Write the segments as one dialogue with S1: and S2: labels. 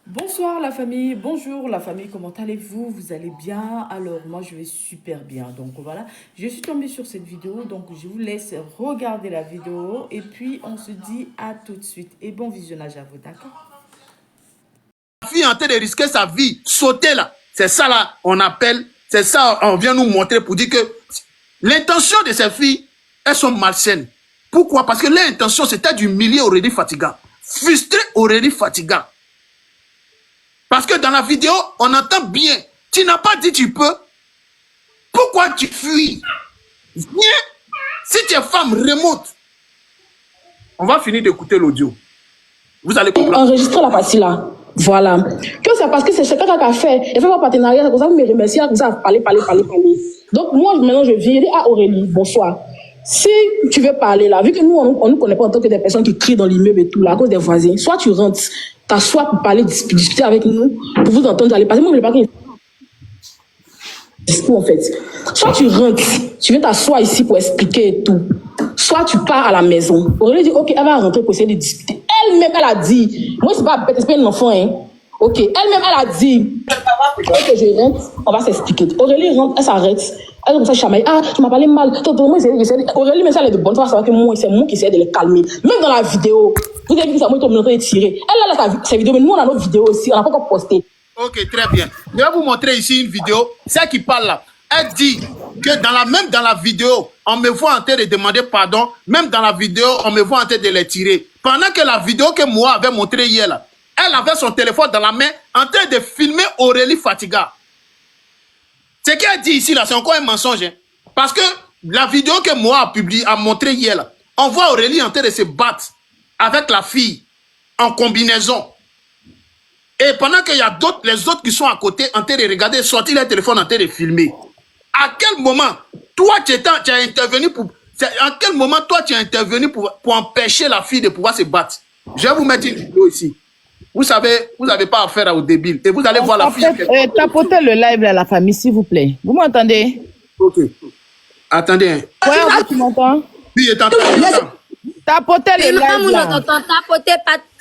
S1: Bonsoir la famille, bonjour la famille, comment allez-vous? Vous allez bien? Alors moi je vais super bien, donc voilà, je suis tombée sur cette vidéo, donc je vous laisse regarder la vidéo et puis on se dit à tout de suite et bon visionnage à vous, d'accord?
S2: La fille est en train de risquer sa vie, sauter là, c'est ça là on appelle, c'est ça on vient nous montrer pour dire que l'intention de ces filles, elles sont malsaines. Pourquoi? Parce que l'intention c'était d'humilier Aurélie Fatiga, frustrer Aurélie Fatiga. Parce que dans la vidéo, on entend bien. Tu n'as pas dit tu peux. Pourquoi tu fuis? Viens. Si tu es femme, remonte. On va finir d'écouter l'audio. Vous allez comprendre.
S3: Enregistrer la partie là. Voilà. Que c'est parce que c'est chacun qui a fait. Elle fait un partenariat. C'est comme ça que vous me remerciez. Vous avez parlé. Donc moi, maintenant, je viens. Je dis à Aurélie, bonsoir. Si tu veux parler là, vu que nous, on ne nous connaît pas en tant que des personnes qui crient dans l'immeuble et tout là, à cause des voisins, soit tu rentres, t'assois pour parler, discuter avec nous, pour vous entendre aller. Parce que moi, je ne veux pas qu'il discours en fait. Soit tu rentres, tu viens t'asseoir ici pour expliquer et tout. Soit tu pars à la maison. Aurélie dit, ok, elle va rentrer pour essayer de discuter. Elle-même, elle a dit, moi, c'est pas un enfant, hein. Ok, elle-même, elle a dit, ok, je rentre, on va s'expliquer. Aurélie rentre, elle s'arrête. Elle commence à chamailler. Ah, tu m'as parlé mal. Aurélie, mais ça, elle est de bonne. Tu vas savoir que moi, c'est moi qui essaie de les calmer. Même dans la vidéo, vous avez vu que c'est moi qui est en train de tirer. Elle a sa vidéo, mais nous, on a notre vidéo aussi. On n'a pas encore posté.
S2: Ok, très bien. Je vais vous montrer ici une vidéo. Celle qui parle là, elle dit que même dans la vidéo, on me voit en train de demander pardon. Même dans la vidéo, on me voit en train de les tirer. Pendant que la vidéo que moi avait montrée hier là, elle avait son téléphone dans la main en train de filmer Aurélie Fatiga. Ce qu'elle dit ici là, c'est encore un mensonge. Hein? Parce que la vidéo que moi a montré hier là, on voit Aurélie en train de se battre avec la fille en combinaison. Et pendant qu'il y a les autres qui sont à côté en train de regarder, sortir leur téléphone en train de filmer. À quel moment, toi, tu as intervenu pour... À quel moment, toi, tu as intervenu pour empêcher la fille de pouvoir se battre? Je vais vous mettre une vidéo ici. Vous savez, vous n'avez pas affaire aux débiles. Et vous allez voir la fille...
S4: Tapotez le live là, la famille, s'il vous plaît. Vous m'entendez?
S2: Ok. Attendez.
S4: Ouais, tu m'entends?
S2: Oui, il est en train de...
S4: Tapotez le live là.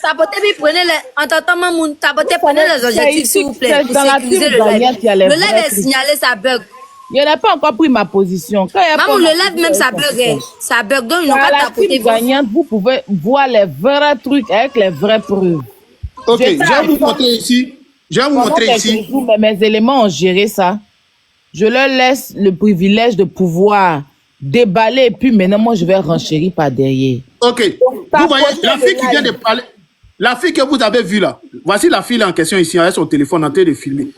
S5: Tapotez, puis prenez les... En t'entendant, Mamoun, tapotez, prenez les objectifs, s'il vous plaît, pour sécuriser le live. Le live est signalé, ça bug.
S4: Il n'a pas encore pris ma position.
S5: Maman, le live même, ça bug. Ça bug, donc ils n'ont pas tapoté.
S4: Gagnante, vous pouvez voir les vrais trucs avec les vraies preuves.
S2: Ok, je vais vous montrer ici. Je vais vous montrer ici.
S4: Mes éléments ont géré ça. Je leur laisse le privilège de pouvoir déballer et puis maintenant, moi, je vais renchérir par derrière.
S2: Ok. Vous voyez, la fille qui vient de parler, la fille que vous avez vue là, voici la fille en question ici, avec son téléphone en train de filmer.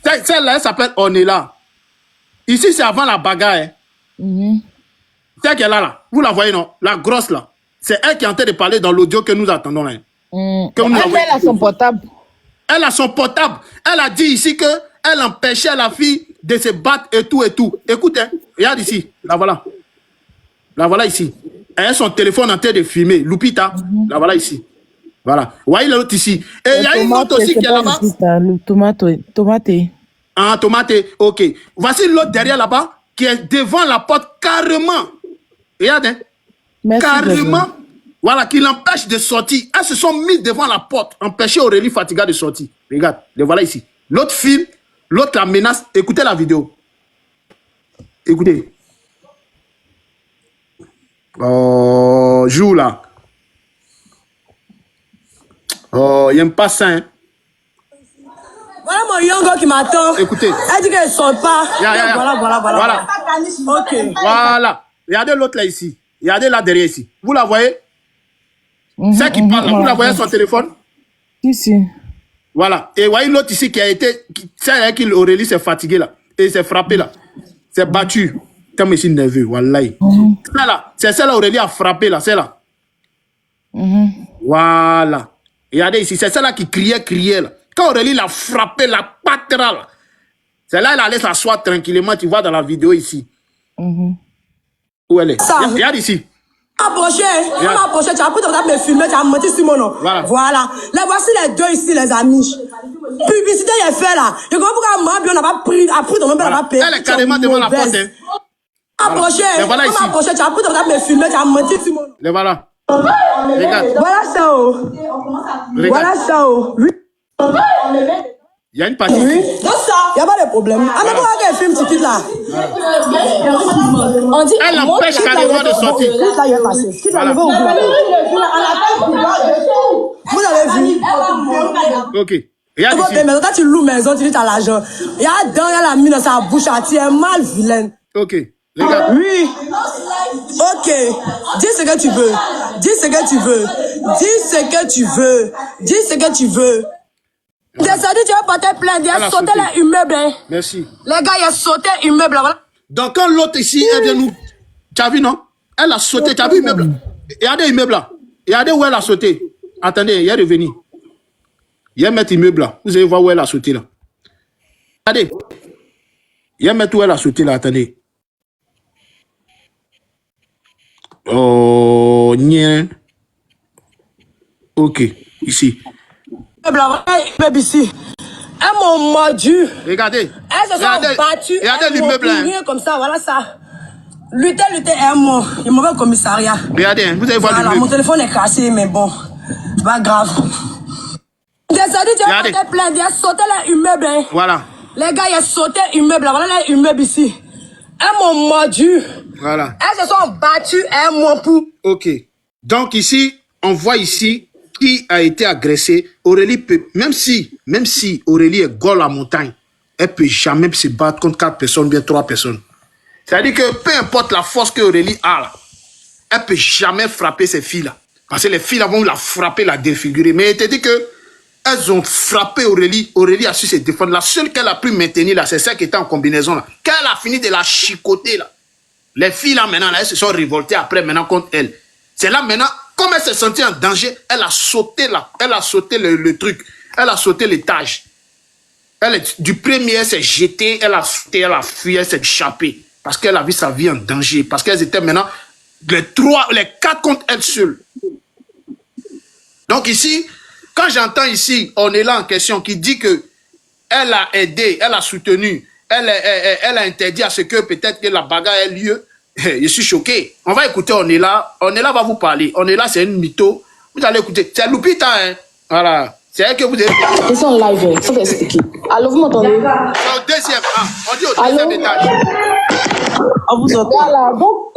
S2: Celle-là, elle s'appelle Onela. Ici, c'est avant la bagarre. Hein. Celle qui est là. Vous la voyez, non? La grosse là. C'est elle qui est en train de parler dans l'audio que nous attendons là.
S4: Elle a son portable.
S2: Elle a son portable. Elle a dit ici qu'elle empêchait la fille de se battre et tout et tout. Écoutez, regarde ici. La voilà. La voilà ici. Elle a son téléphone en train de filmer. Lupita. La voilà ici. Voilà. Vous voyez l'autre ici. Et il y a une autre aussi qui est là-bas.
S4: Tomate.
S2: Ah, tomate. Ok. Voici l'autre derrière là-bas qui est devant la porte carrément. Regarde. Hein.
S4: Merci,
S2: carrément. Voilà, qui l'empêche de sortir. Elles se sont mises devant la porte, empêcher Aurélie Fatiga de sortir. Regarde, le voilà ici. L'autre file, l'autre la menace. Écoutez la vidéo. Écoutez. Oh, joue là. Oh, il n'aime pas ça, hein.
S3: Voilà mon young qui m'attend.
S2: Écoutez.
S3: Elle dit qu'elle ne sort pas.
S2: Voilà.
S3: Ok.
S2: Voilà. Regardez l'autre là ici. Regardez là derrière ici. Vous la voyez? Celle qui parle, vous la voyez sur son téléphone?
S4: Ici.
S2: Voilà. Et voyez l'autre ici qui a été... Celle qui Aurélie s'est fatiguée là. Et s'est frappée là. S'est battue. Comme ici nerveux. Wallahi. C'est celle-là Aurélie a frappé là. Celle-là. Voilà. Regardez ici. C'est celle-là qui criait là. Quand Aurélie l'a frappé, la patera là. Celle-là, elle allait s'asseoir tranquillement. Tu vois dans la vidéo ici. Où elle est? Regarde ici.
S3: Approchez, tu as pris ton temps de me filmer, tu as menti sur mon nom. Voilà. Là, voici les deux ici, les amis. Publicité est faite là. Je comprends pourquoi moi, on n'a pas pris ton nom, on n'a pas payé.
S2: Elle est carrément devant la porte. Hein.
S3: Approchez,
S2: tu as pris ton temps de me filmer, tu as menti sur mon nom.
S3: Voilà.
S2: Regarde.
S3: Voilà ça, oh.
S2: Regarde.
S3: Voilà ça, oh. Oui.
S2: Il y a une partie.
S3: Oui. Il n'y a pas de problème. Ah, mais pourquoi qu'elle filme ce truc là? On dit,
S2: Elle empêche carrément de sortir.
S3: Ça y est passé. Qui t'a levé au bout? Vous avez vu?
S2: Ok. Regarde ici.
S3: Mais quand tu loues maison, tu dis t'as l'argent. Il y a dedans, il y a la mine dans sa bouche, tu es mal vilaine.
S2: Ok. Regarde.
S3: Oui. Ok. Dis ce que tu veux. Dis ce que tu veux. Dis ce que tu veux. Dis ce que tu veux. Descendu, tu vas porter plainte. Il a sauté les immeubles. Hein.
S2: Merci.
S3: Les gars, il a sauté immeuble. Voilà.
S2: Donc quand l'autre ici, elle vient nous... Tu as vu, non? Elle a sauté. Tu as vu l'immeuble? Regardez l'immeuble là. Regardez où elle a sauté. Attendez, il est revenu. Il y a un mètre immeuble là. Vous allez voir où elle a sauté là. Regardez. Il y a un mètre où elle a sauté là. Attendez. Oh, nien. Ok, ici.
S3: Immeuble ici. Elles m'ont mordu.
S2: Regardez.
S3: Elles se sont battues.
S2: Regardez l'immeuble là.
S3: Rien comme ça, voilà ça. Lutter, elles m'ont. Il mauvais commissariat.
S2: Regardez, vous allez voir
S3: voilà,
S2: l'immeuble.
S3: mon téléphone est cassé, mais bon. Pas grave. Descendu, tu vas porter plainte. Il a sauté l'immeuble. Hein.
S2: Voilà.
S3: Les gars, il a sauté immeuble. Voilà l'immeuble ici. Elles m'ont mordu.
S2: Voilà.
S3: Elles se sont battues. Elles m'ont pou.
S2: Ok. Donc ici, on voit ici qui a été agressé. Aurélie peut, même si Aurélie est golle à montagne, elle peut jamais se battre contre 4 personnes, bien 3 personnes. C'est-à-dire que peu importe la force que Aurélie a là, elle peut jamais frapper ces filles-là. Parce que les filles-là vont la frapper, la défigurer. Mais elle te dit que elles ont frappé Aurélie. Aurélie a su se défendre. La seule qu'elle a pu maintenir là, c'est celle qui était en combinaison là. Quand elle a fini de la chicoter là, les filles là maintenant, là, elles se sont révoltées après maintenant contre elle. C'est là maintenant, comme elle s'est sentie en danger, elle a sauté là. Elle a sauté le truc. Elle a sauté l'étage. Du premier, elle s'est jetée, elle a sauté, elle a fui, elle s'est échappée. Parce qu'elle a vu sa vie en danger. Parce qu'elles étaient maintenant les 4 contre elle seule. Donc ici, quand j'entends ici, on est là en question, qui dit que elle a aidé, elle a soutenu, elle a interdit à ce que peut-être que la bagarre ait lieu, je suis choqué. On va écouter, on est là va vous parler. On est là, c'est une mytho. Vous allez écouter. C'est Lupita, hein. Voilà. C'est elle que vous avez...
S3: Ils sont en live, il faut t'expliquer. Allô, vous m'entendez?
S2: C'est au deuxième, on dit au deuxième étage.
S3: On vous entend. Voilà, donc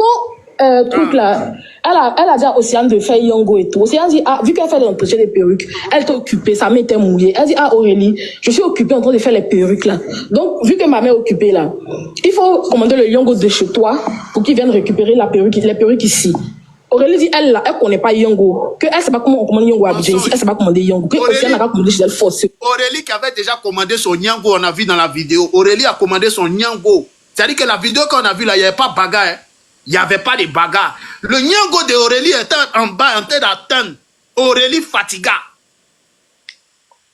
S3: truc là, elle a dit à Océane de faire Yongo et tout. Océane dit, vu qu'elle fait l'entretien des perruques, elle était occupée, sa main était mouillée. Elle dit, Aurélie, je suis occupée en train de faire les perruques là. Donc, vu que ma main est occupée là, il faut commander le Yongo de chez toi pour qu'il vienne récupérer les perruques ici. Aurélie dit, elle là, elle connaît pas Yongo. Que elle sait pas comment on commande Yongo à Abidjan ici, elle sait pas commander Yongo. Que Océane n'a pas commandé chez elle force.
S2: Aurélie qui avait déjà commandé son Nyango, on a vu dans la vidéo. Aurélie a commandé son Nyango. C'est-à-dire que la vidéo qu'on a vue là, il n'y avait pas bagarre. Hein. Il n'y avait pas de bagarre. Le Nyango de Aurélie était en bas, en train d'attendre Aurélie Fatiga.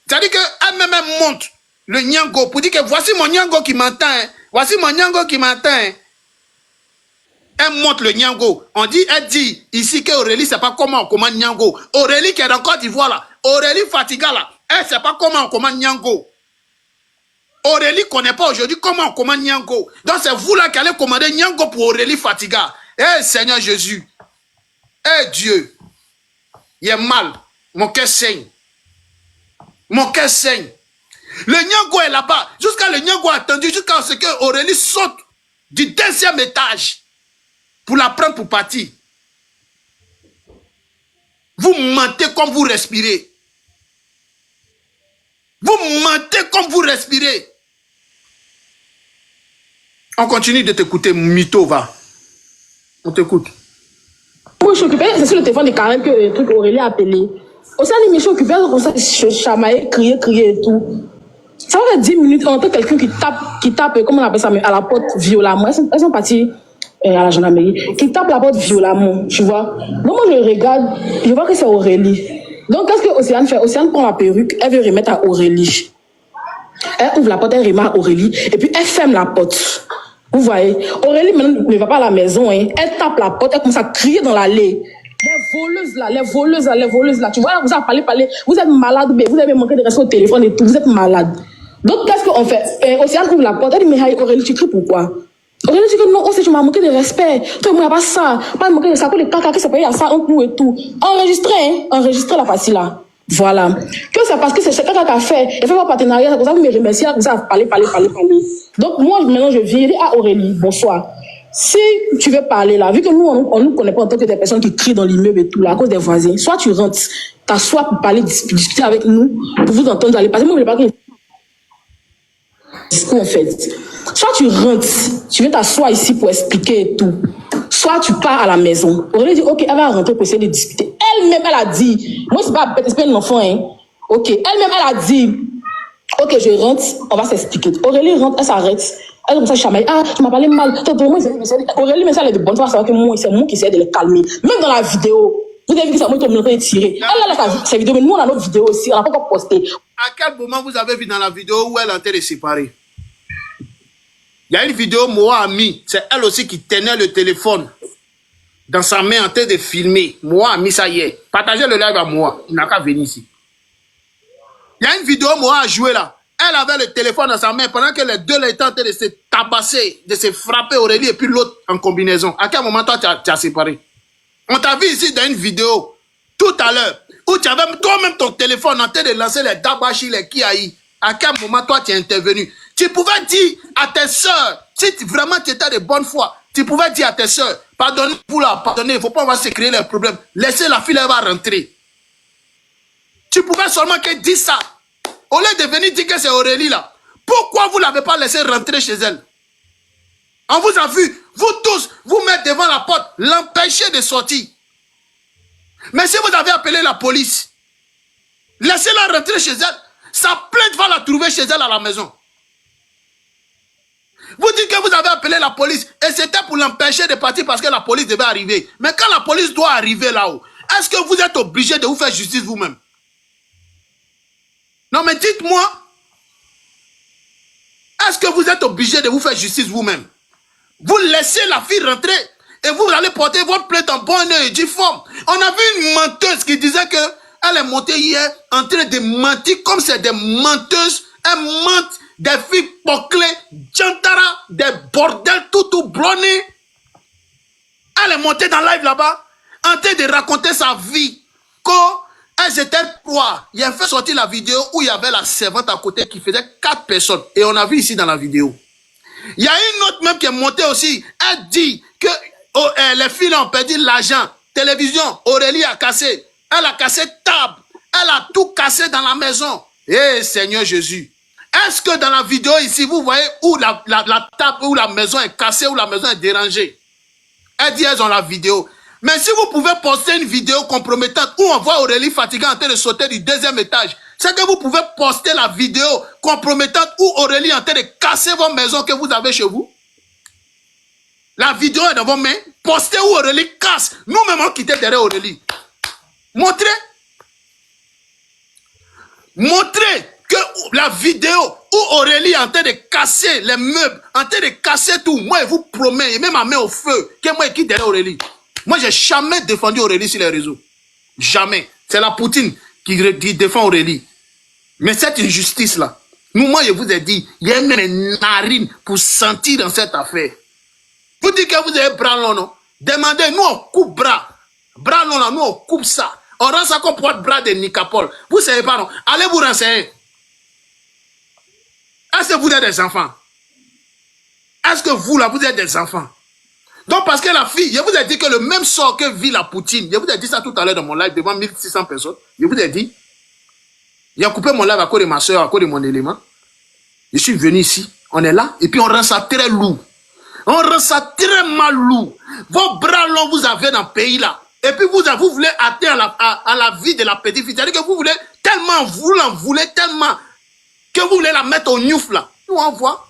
S2: C'est-à-dire qu'elle-même monte le Nyango pour dire que voici mon Nyango qui m'entend. Hein. Voici mon Nyango qui m'entend. Hein. Elle monte le Nyango. Elle dit ici qu'Aurélie ne sait pas comment on commande Nyango. Aurélie qui est dans Côte d'Ivoire là. Aurélie Fatiga là. Elle ne sait pas comment on commande Nyango. Aurélie ne connaît pas aujourd'hui comment on commande Nyango. Donc c'est vous là qui allez commander Nyango pour Aurélie Fatiga. Eh Seigneur Jésus. Eh Dieu. Il est mal. Mon cœur saigne. Mon cœur saigne. Le Nyango est là-bas. Jusqu'à le Nyango a attendu jusqu'à ce que Aurélie saute du 2e étage pour la prendre pour partir. Vous mentez comme vous respirez. Vous mentez comme vous respirez. On continue de t'écouter, mytho, va. On t'écoute.
S3: Moi, je suis occupée, c'est sur le téléphone de Karen que le truc Aurélie a appelé. Aussi, je suis occupée, comme ça, je chamaillais, crier et tout. Ça fait 10 minutes, on entend quelqu'un qui tape, comment on appelle ça, à la porte violemment. Elles sont parties à la gendarmerie, qui tape la porte violemment, tu vois. Donc, moi, je regarde, je vois que c'est Aurélie. Donc, qu'est-ce que Océane fait? Océane prend la perruque, elle veut remettre à Aurélie. Elle ouvre la porte, elle remet à Aurélie, et puis elle ferme la porte. Vous voyez? Aurélie maintenant ne va pas à la maison, hein. Elle tape la porte, elle commence à crier dans l'allée. Les voleuses là, tu vois, vous avez parlé, vous êtes malade, vous avez manqué de respect au téléphone et tout, vous êtes malade. Donc, qu'est-ce qu'on fait? Océane ouvre la porte, elle dit, mais Aurélie, tu cries pourquoi? Aurélie dit que non, oh, tu m'as manqué de respect. Toi, moi, il n'y a pas ça. Pas manqué de ça. Que les caca qui s'appellent, il y a ça entre nous et tout. Enregistrez, hein. Enregistrez la partie là. Voilà. Que c'est parce que c'est caca qui a fait. Il fait un partenariat. C'est pour ça que vous me remerciez. Vous avez parlé. Donc, moi, maintenant, je viens. Ah, Aurélie, bonsoir. Si tu veux parler là, vu que nous, on nous connaît pas en tant que des personnes qui crient dans l'immeuble et tout là, à cause des voisins, soit tu rentres, t'assois pour parler, discuter avec nous, pour vous entendre aller passer. Moi, je ne veux pas que discours en fait. Soit tu rentres, tu viens t'asseoir ici pour expliquer et tout. Soit tu pars à la maison. Aurélie dit, ok, elle va rentrer pour essayer de discuter. Elle-même, elle a dit, moi, c'est pas bête, c'est pas un enfant, hein. Ok, elle-même, elle a dit, ok, je rentre, on va s'expliquer. Aurélie rentre, elle s'arrête. Elle comme ça, chamaille. Ah, tu m'as parlé mal. Aurélie, mais ça, elle est de bonne foi, savoir que moi, c'est moi qui essaie de les calmer. Même dans la vidéo, vous avez vu que c'est moi qui m'ai tiré. Elle a sa vidéo, mais nous, on a notre vidéo aussi, on n'a pas encore posté.
S2: À quel moment vous avez vu dans la vidéo où elle est en train de séparer? Il y a une vidéo, Moa a mis, c'est elle aussi qui tenait le téléphone dans sa main en train de filmer. Moa a mis ça hier. Partagez le live à Moa. Il n'a qu'à venir ici. Il y a une vidéo, Moa a joué là. Elle avait le téléphone dans sa main pendant que les deux étaient en train de se tabasser, de se frapper Aurélie et puis l'autre en combinaison. À quel moment toi tu as séparé? On t'a vu ici dans une vidéo tout à l'heure où tu avais toi-même ton téléphone en train de lancer les dabashi, les kiaï. À quel moment toi tu es intervenu? Tu pouvais dire à tes soeurs, si vraiment tu étais de bonne foi, tu pouvais dire à tes soeurs, pardonnez pour la pardonner, il ne faut pas se créer les problèmes. Laissez la fille, elle va rentrer. Tu pouvais seulement que dire ça. Au lieu de venir dire que c'est Aurélie là, pourquoi vous ne l'avez pas laissé rentrer chez elle? On vous a vu, vous tous, vous mettre devant la porte, l'empêcher de sortir. Mais si vous avez appelé la police, laissez-la rentrer chez elle. Sa plainte va la trouver chez elle à la maison. Vous dites que vous avez appelé la police et c'était pour l'empêcher de partir parce que la police devait arriver. Mais quand la police doit arriver là-haut, est-ce que vous êtes obligé de vous faire justice vous-même? Non mais dites-moi, est-ce que vous êtes obligé de vous faire justice vous-même? Vous laissez la fille rentrer et vous allez porter votre plainte en bonne et due forme. On a vu une menteuse qui disait qu'elle est montée hier en train de mentir comme c'est des menteuses. Elle mente des filles bouclées, jantara, des bordels tout blonnés. Elle est montée dans live là-bas en train de raconter sa vie. Quand elles étaient 3, il a fait sortir la vidéo où il y avait la servante à côté qui faisait 4 personnes. Et on a vu ici dans la vidéo. Il y a une autre même qui est montée aussi. Elle dit que les filles ont perdu l'argent. Télévision, Aurélie a cassé. Elle a cassé table. Elle a tout cassé dans la maison. Eh Seigneur Jésus. Est-ce que dans la vidéo ici, vous voyez où la table, où la maison est cassée, où la maison est dérangée? Elle dit elles ont la vidéo. Mais si vous pouvez poster une vidéo compromettante où on voit Aurélie fatiguée en train de sauter du 2e étage, c'est que vous pouvez poster la vidéo compromettante où Aurélie est en train de casser vos maisons que vous avez chez vous. La vidéo est dans vos mains. Postez où Aurélie casse. Nous-mêmes, on quittait derrière Aurélie. Montrez que la vidéo où Aurélie est en train de casser les meubles, en train de casser tout. Moi, je vous promets, et même ma main au feu, que moi, je quitte derrière Aurélie. Moi, j'ai jamais défendu Aurélie sur les réseaux. Jamais. C'est la Poutine qui défend Aurélie. Mais cette injustice-là, moi, je vous ai dit, il y a même une narine pour sentir dans cette affaire. Vous dites que vous avez bras long, non? Demandez, nous, on coupe bras. Bras long, là, nous, on coupe ça. On rend ça comme porte bras de Nicapol. Vous savez pas, non? Allez vous renseigner. Est-ce que vous êtes des enfants? Est-ce que vous, là, vous êtes des enfants? Donc, parce que la fille, je vous ai dit que le même sort que vit la Poutine, je vous ai dit ça tout à l'heure dans mon live devant 1600 personnes, je vous ai dit, il a coupé mon live à cause de ma soeur, à cause de mon élément. Je suis venu ici, on est là, et puis on rend ça très lourd. On rend ça très mal lourd. Vos bras longs vous avez dans le pays là. Et puis vous voulez atteindre à la vie de la petite fille. C'est-à-dire que vous voulez tellement, vous l'en voulez tellement, que vous voulez la mettre au niouf là. Nous on voit.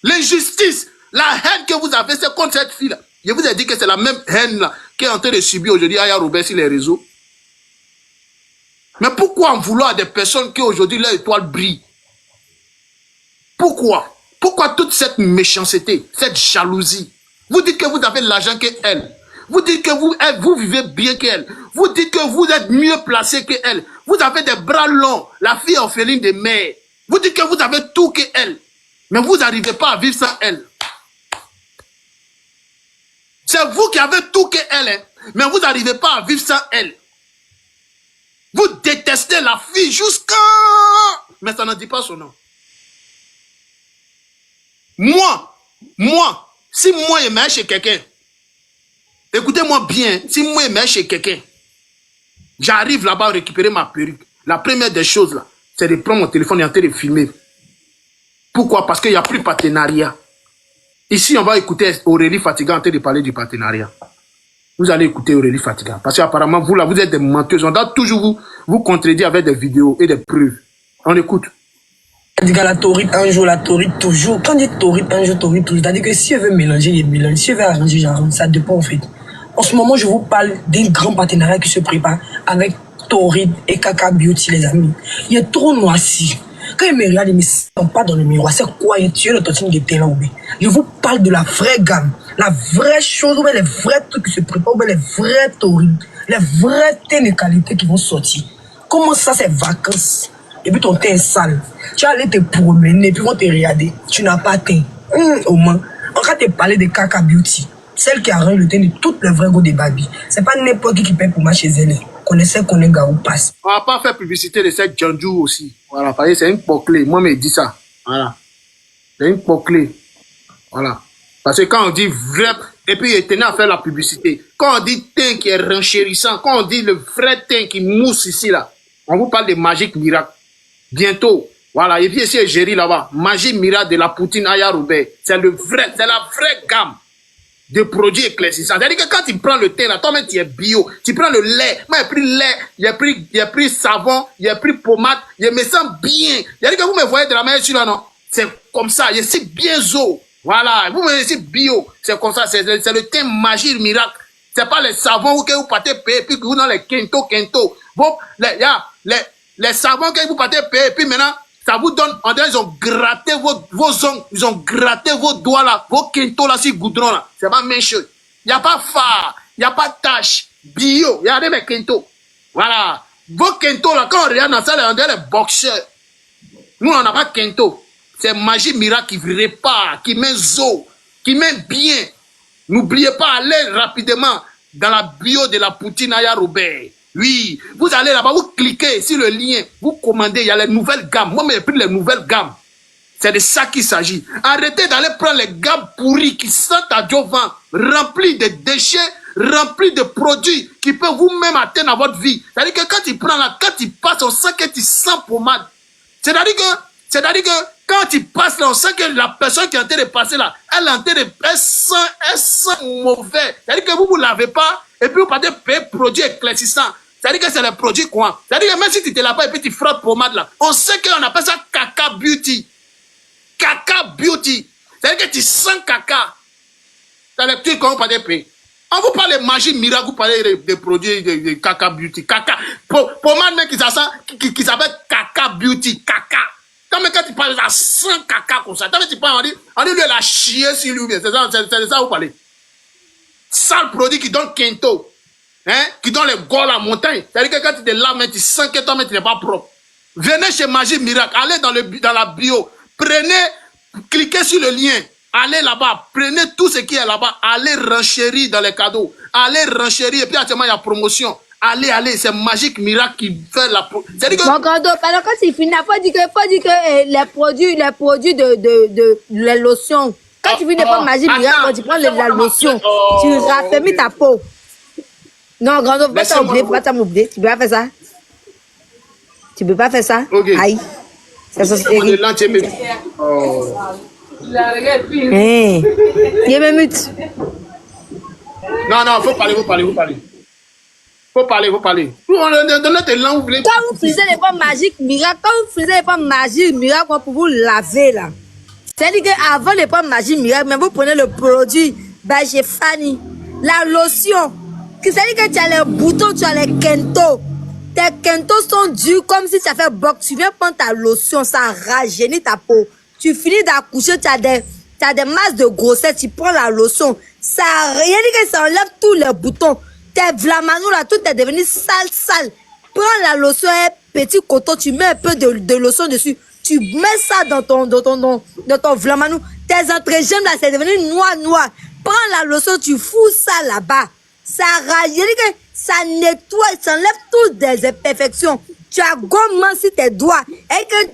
S2: L'injustice, la haine que vous avez, c'est contre cette fille là. Je vous ai dit que c'est la même haine là qui est en train de subir aujourd'hui Aya Robert sur les réseaux. Mais pourquoi en vouloir à des personnes qui aujourd'hui leur étoile brille? Pourquoi? Pourquoi toute cette méchanceté, cette jalousie? Vous dites que vous avez l'argent qu'elle. Vous dites que vous vivez bien qu'elle. Vous dites que vous êtes mieux placé qu'elle. Vous avez des bras longs, la fille orpheline de mère. Vous dites que vous avez tout qu'elle. Mais vous n'arrivez pas à vivre sans elle. C'est vous qui avez tout qu'elle, hein. Mais vous n'arrivez pas à vivre sans elle. Vous détestez la fille jusqu'à... Mais ça ne dit pas son nom. Moi, si moi je mets chez quelqu'un, écoutez-moi bien, si moi je mets chez quelqu'un, j'arrive là-bas à récupérer ma perruque. La première des choses là, c'est de prendre mon téléphone et en train de filmer. Pourquoi? Parce qu'il n'y a plus de partenariat. Ici, on va écouter Aurélie Fatiga en train de parler du partenariat. Vous allez écouter Aurélie Fatiga. Parce qu'apparemment, vous là, vous êtes des menteuses. On doit toujours vous contredire avec des vidéos et des preuves. On écoute.
S6: Fatiga, la taurite un jour, la taurite toujours. Quand on dit taurite un jour, taurite toujours. C'est-à-dire que si elle veut mélanger, il mélange. Si elle veut arranger, j'arrange. Ça dépend en fait. En ce moment, je vous parle d'un grand partenariat qui se prépare avec Taurite et Kaka Beauty, les amis. Il est trop noirci. Quand il me regarde, il ne me sent pas dans le miroir. C'est quoi? Il tue le tontine de Télan. Je vous parle de la vraie gamme. La vraie chose, les vrais trucs qui se préparent, les vrais taurites, les vrais thés de qualité qui vont sortir. Comment ça, c'est vacances? Et puis ton thé est sale. Tu vas aller te promener, puis ils vont te regarder. Tu n'as pas thé. Au moins, on va te parler de Kaka Beauty. Celle qui arrange le thé de toutes les vraies go de Babi. C'est pas n'importe qui paye pour moi chez elle. Connaissez qu'on est gars ou passe.
S2: On va pas faire publicité de cette Djandjou aussi. Voilà, parce que c'est une poclée. Moi, me dit ça. Voilà. C'est une poclée. Voilà. Parce que quand on dit vrai, et puis il tenait à faire la publicité. Quand on dit teint qui est renchérissant, quand on dit le vrai teint qui mousse ici, là, on vous parle de Magique Miracle. Bientôt. Voilà. Et puis ici, Géry là-bas. Magique Miracle de la Poutine Aya Roubaix. C'est la vraie gamme de produits éclaircissants. C'est-à-dire que quand tu prends le thé, là, toi-même, tu es bio. Tu prends le lait. Moi, j'ai pris lait, j'ai pris savon, j'ai pris pommade. Je me sens bien. C'est-à-dire que vous me voyez de la manière là, non? C'est comme ça. Je suis bien zo. Voilà. Vous me voyez bio. C'est comme ça. C'est le thé Magique Miracle. C'est pas les savons que vous partez payer, puis que vous dans les kento. Bon, les savons que vous partez payer, puis maintenant, ça vous donne, on dirait, ils ont gratté vos ongles, ils ont gratté vos doigts là, vos quintos là, si goudron là. C'est pas même chose. Il n'y a pas phare, il n'y a pas tache, bio, regardez mes quintos. Voilà. Vos quintos là, quand on regarde dans ça, on dirait les boxeurs. Nous, on n'a pas quinto. C'est Magique Miracle qui répare, qui met zo, qui met bien. N'oubliez pas, allez rapidement dans la bio de la Poutine Aya Robert. Oui, vous allez là-bas, vous cliquez sur le lien, vous commandez, il y a les nouvelles gammes. Moi, j'ai pris les nouvelles gammes. C'est de ça qu'il s'agit. Arrêtez d'aller prendre les gammes pourries qui sentent à Dieu vent, remplies de déchets, remplies de produits qui peuvent vous-même atteindre à votre vie. C'est-à-dire que quand tu prends là, quand tu passes, on sent que tu sens pommade. C'est-à-dire que quand tu passes là, on sent que la personne qui est en train de passer là, elle sent mauvais. C'est-à-dire que vous ne lavez pas, et puis vous partez payer produits éclaircissants. C'est-à-dire que c'est les produits quoi. C'est-à-dire que même si tu te laves pas et puis tu frottes pommade là, on sait qu'on appelle ça Kaka Beauty. Kaka Beauty. C'est-à-dire que tu sens caca. C'est les trucs qu'on va pas payer. On vous parle de Magique Miracle, vous parlez des produits de Kaka Beauty. Kaka. Pommade même qui s'appelle Kaka Beauty. Kaka. Quand tu parles, ça sent caca comme ça. Quand tu parles, on dit lui, elle a chié sur lui. C'est ça vous parlez. Sale produit qui donne quinto. Hein, qui donne les gars à la montagne. C'est-à-dire que quand tu te laves, tu sens que toi-même tu n'es pas propre. Venez chez Magique Miracle, allez dans la bio, prenez, cliquez sur le lien, allez là-bas, prenez tout ce qui est là-bas, allez renchérir dans les cadeaux, allez renchérir, et puis actuellement il y a promotion. Allez, c'est Magique Miracle qui fait la promotion.
S5: Mon grand dos, quand c'est fini, il faut dire que les produits de les lotions, quand tu finis de prendre Magique Miracle, tu prends la lotion, tu raffermis ta peau. Non, grand dos, pourquoi t'as oublié? Tu peux pas faire ça? Tu peux pas faire ça?
S2: Okay.
S5: Aïe. C'est ça, c'est
S2: oh.
S5: il est même mute.
S2: Non, faut parler. Faut parler. Donnez tes langues.
S5: Quand vous faisiez les pommes magiques miracles, pour vous laver là. C'est-à-dire qu'avant les pommes magiques miracles, mais vous prenez le produit, chez Fanny, la lotion. C'est-à-dire que tu as les boutons, tu as les kentos. Tes kentos sont durs comme si tu as fait boxe. Tu viens prendre ta lotion, ça rajeunit ta peau. Tu finis d'accoucher, tu as des masses de grossesse, tu prends la lotion. Ça enlève tous les boutons. Tes vlamanos là, tout est devenu sale. Prends la lotion, un petit coton, tu mets un peu de lotion dessus. Tu mets ça dans ton vlamano. Tes entrejambes là, c'est devenu noir. prends la lotion, tu fous ça là-bas. Ça raye, que ça nettoie, ça enlève toutes des imperfections. Tu as gommé sur tes doigts et que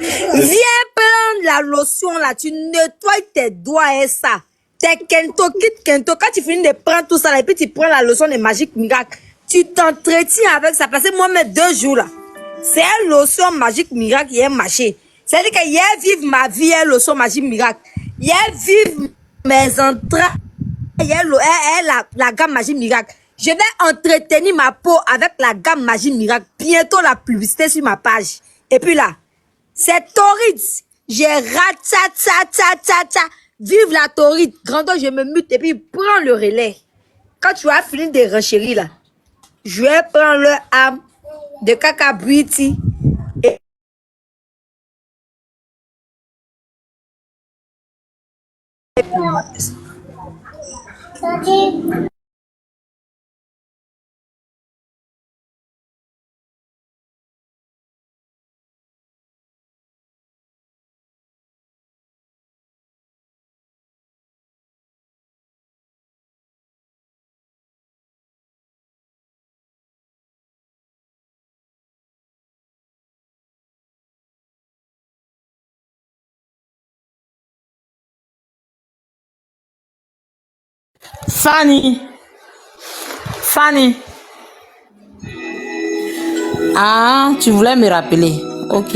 S5: viens prendre la lotion là, tu nettoies tes doigts et ça. Tes kento, quitte kento. Quand tu finis de prendre tout ça là, et puis tu prends la lotion de Magique Miracle, tu t'entretiens avec ça. Parce que moi, mes 2 jours là, c'est une lotion Magique Miracle qui est marché. C'est-à-dire que hier vive ma vie, une lotion Magique Miracle. Hier vive mes entrailles, la gamme Magique Miracle. Je vais entretenir ma peau avec la gamme Magique Miracle. Bientôt la publicité sur ma page. Et puis là, c'est torride. J'ai ratatata. Vive la torride. Grandeur, je me mute et puis prends le relais. Quand tu as fini de renchérir là, je vais prendre le âme de Kaka Beauty. Et
S4: Fanny. Ah, tu voulais me rappeler. Ok.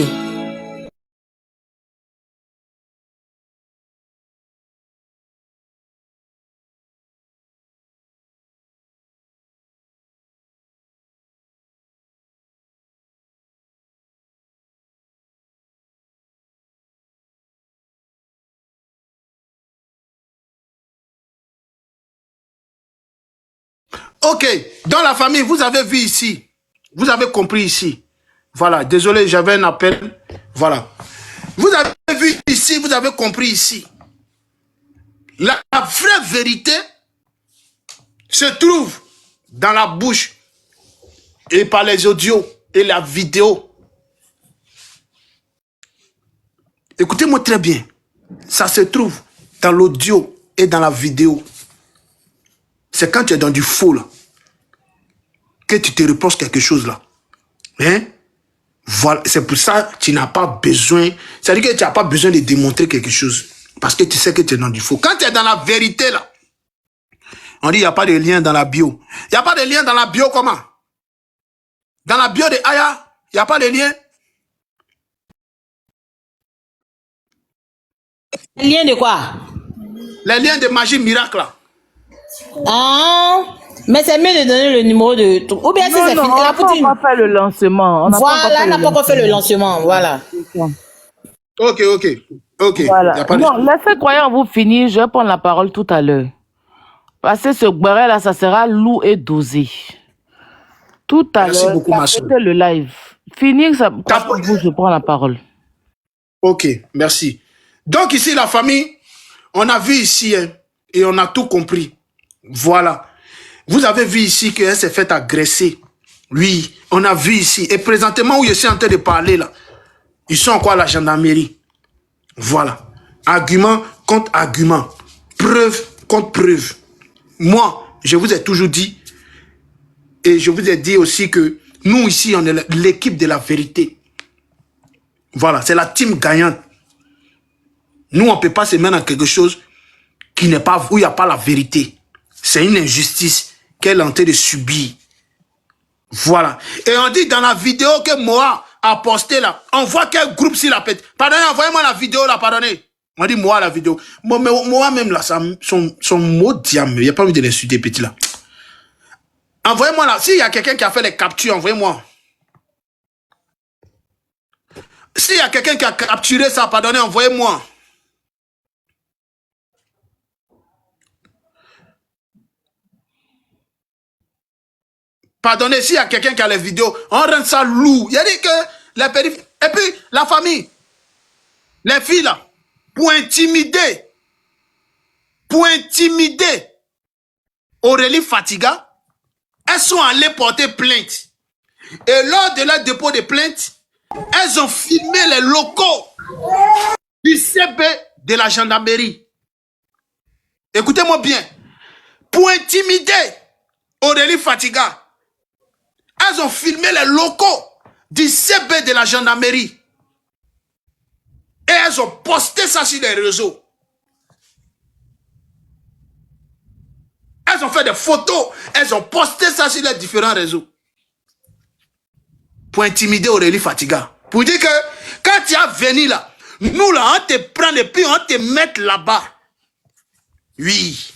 S2: Ok, dans la famille, vous avez vu ici. Vous avez compris ici. Voilà, désolé, j'avais un appel. Voilà. Vous avez vu ici, vous avez compris ici. La vraie vérité se trouve dans la bouche et par les audios et la vidéo. Écoutez-moi très bien. Ça se trouve dans l'audio et dans la vidéo. C'est quand tu es dans du faux là, que tu te reproches quelque chose là. Hein? Voilà, c'est pour ça que tu n'as pas besoin, c'est-à-dire que tu n'as pas besoin de démontrer quelque chose. Parce que tu sais que tu es dans du faux. Quand tu es dans la vérité là, on dit il n'y a pas de lien dans la bio. Il n'y a pas de lien dans la bio comment? Dans la bio de Aya, il n'y a pas de lien.
S4: Lien de quoi?
S2: Les liens de magie miracle là.
S4: Ah, mais c'est mieux de donner le numéro de tout. Ou bien si c'est fini.
S1: On n'a pas encore fait le lancement.
S4: Voilà, on n'a pas encore fait le lancement. Voilà.
S2: Ok.
S1: Voilà. Non, laissez croire en vous finir. Je vais prendre la parole tout à l'heure. Parce que ce béret là, ça sera lourd et dosé. Tout à l'heure,
S2: Merci beaucoup, ma soeur.
S1: le live. Finir, ça, vous, je prends la parole.
S2: Ok, merci. Donc ici, la famille, on a vu ici, hein, et on a tout compris. Voilà. Vous avez vu ici qu'elle s'est fait agresser. Oui, on a vu ici. Et présentement, où je suis en train de parler, là, ils sont encore à la gendarmerie. Voilà. Argument contre argument. Preuve contre preuve. Moi, je vous ai toujours dit, et je vous ai dit aussi que nous, ici, on est l'équipe de la vérité. Voilà, c'est la team gagnante. Nous, on ne peut pas se mettre dans quelque chose qui n'est pas, où il n'y a pas la vérité. C'est une injustice qu'elle est en train de subir. Voilà. Et on dit dans la vidéo que Moa a posté là, on voit quel groupe s'il a pété. Pardonnez, envoyez-moi la vidéo là, pardonnez. On dit Moa la vidéo. Moa même là, son mot diable, il n'y a pas envie de l'insulter petit là. Envoyez-moi là, s'il y a quelqu'un qui a fait les captures, envoyez-moi. S'il y a quelqu'un qui a capturé ça, pardonnez, envoyez-moi. Pardonnez, s'il y a quelqu'un qui a les vidéos, on rend ça lourd. Il a dit que les périphéries. Et puis, la famille, les filles là, pour intimider Aurélie Fatiga, elles sont allées porter plainte. Et lors de leur dépôt de plainte, elles ont filmé les locaux du CB de la gendarmerie. Écoutez-moi bien. Pour intimider Aurélie Fatiga, elles ont filmé les locaux du CB de la gendarmerie. Et elles ont posté ça sur les réseaux. Elles ont fait des photos. Elles ont posté ça sur les différents réseaux. Pour intimider Aurélie Fatiga. Pour dire que quand tu as venu là, nous là, on te prend et puis on te met là-bas. Oui.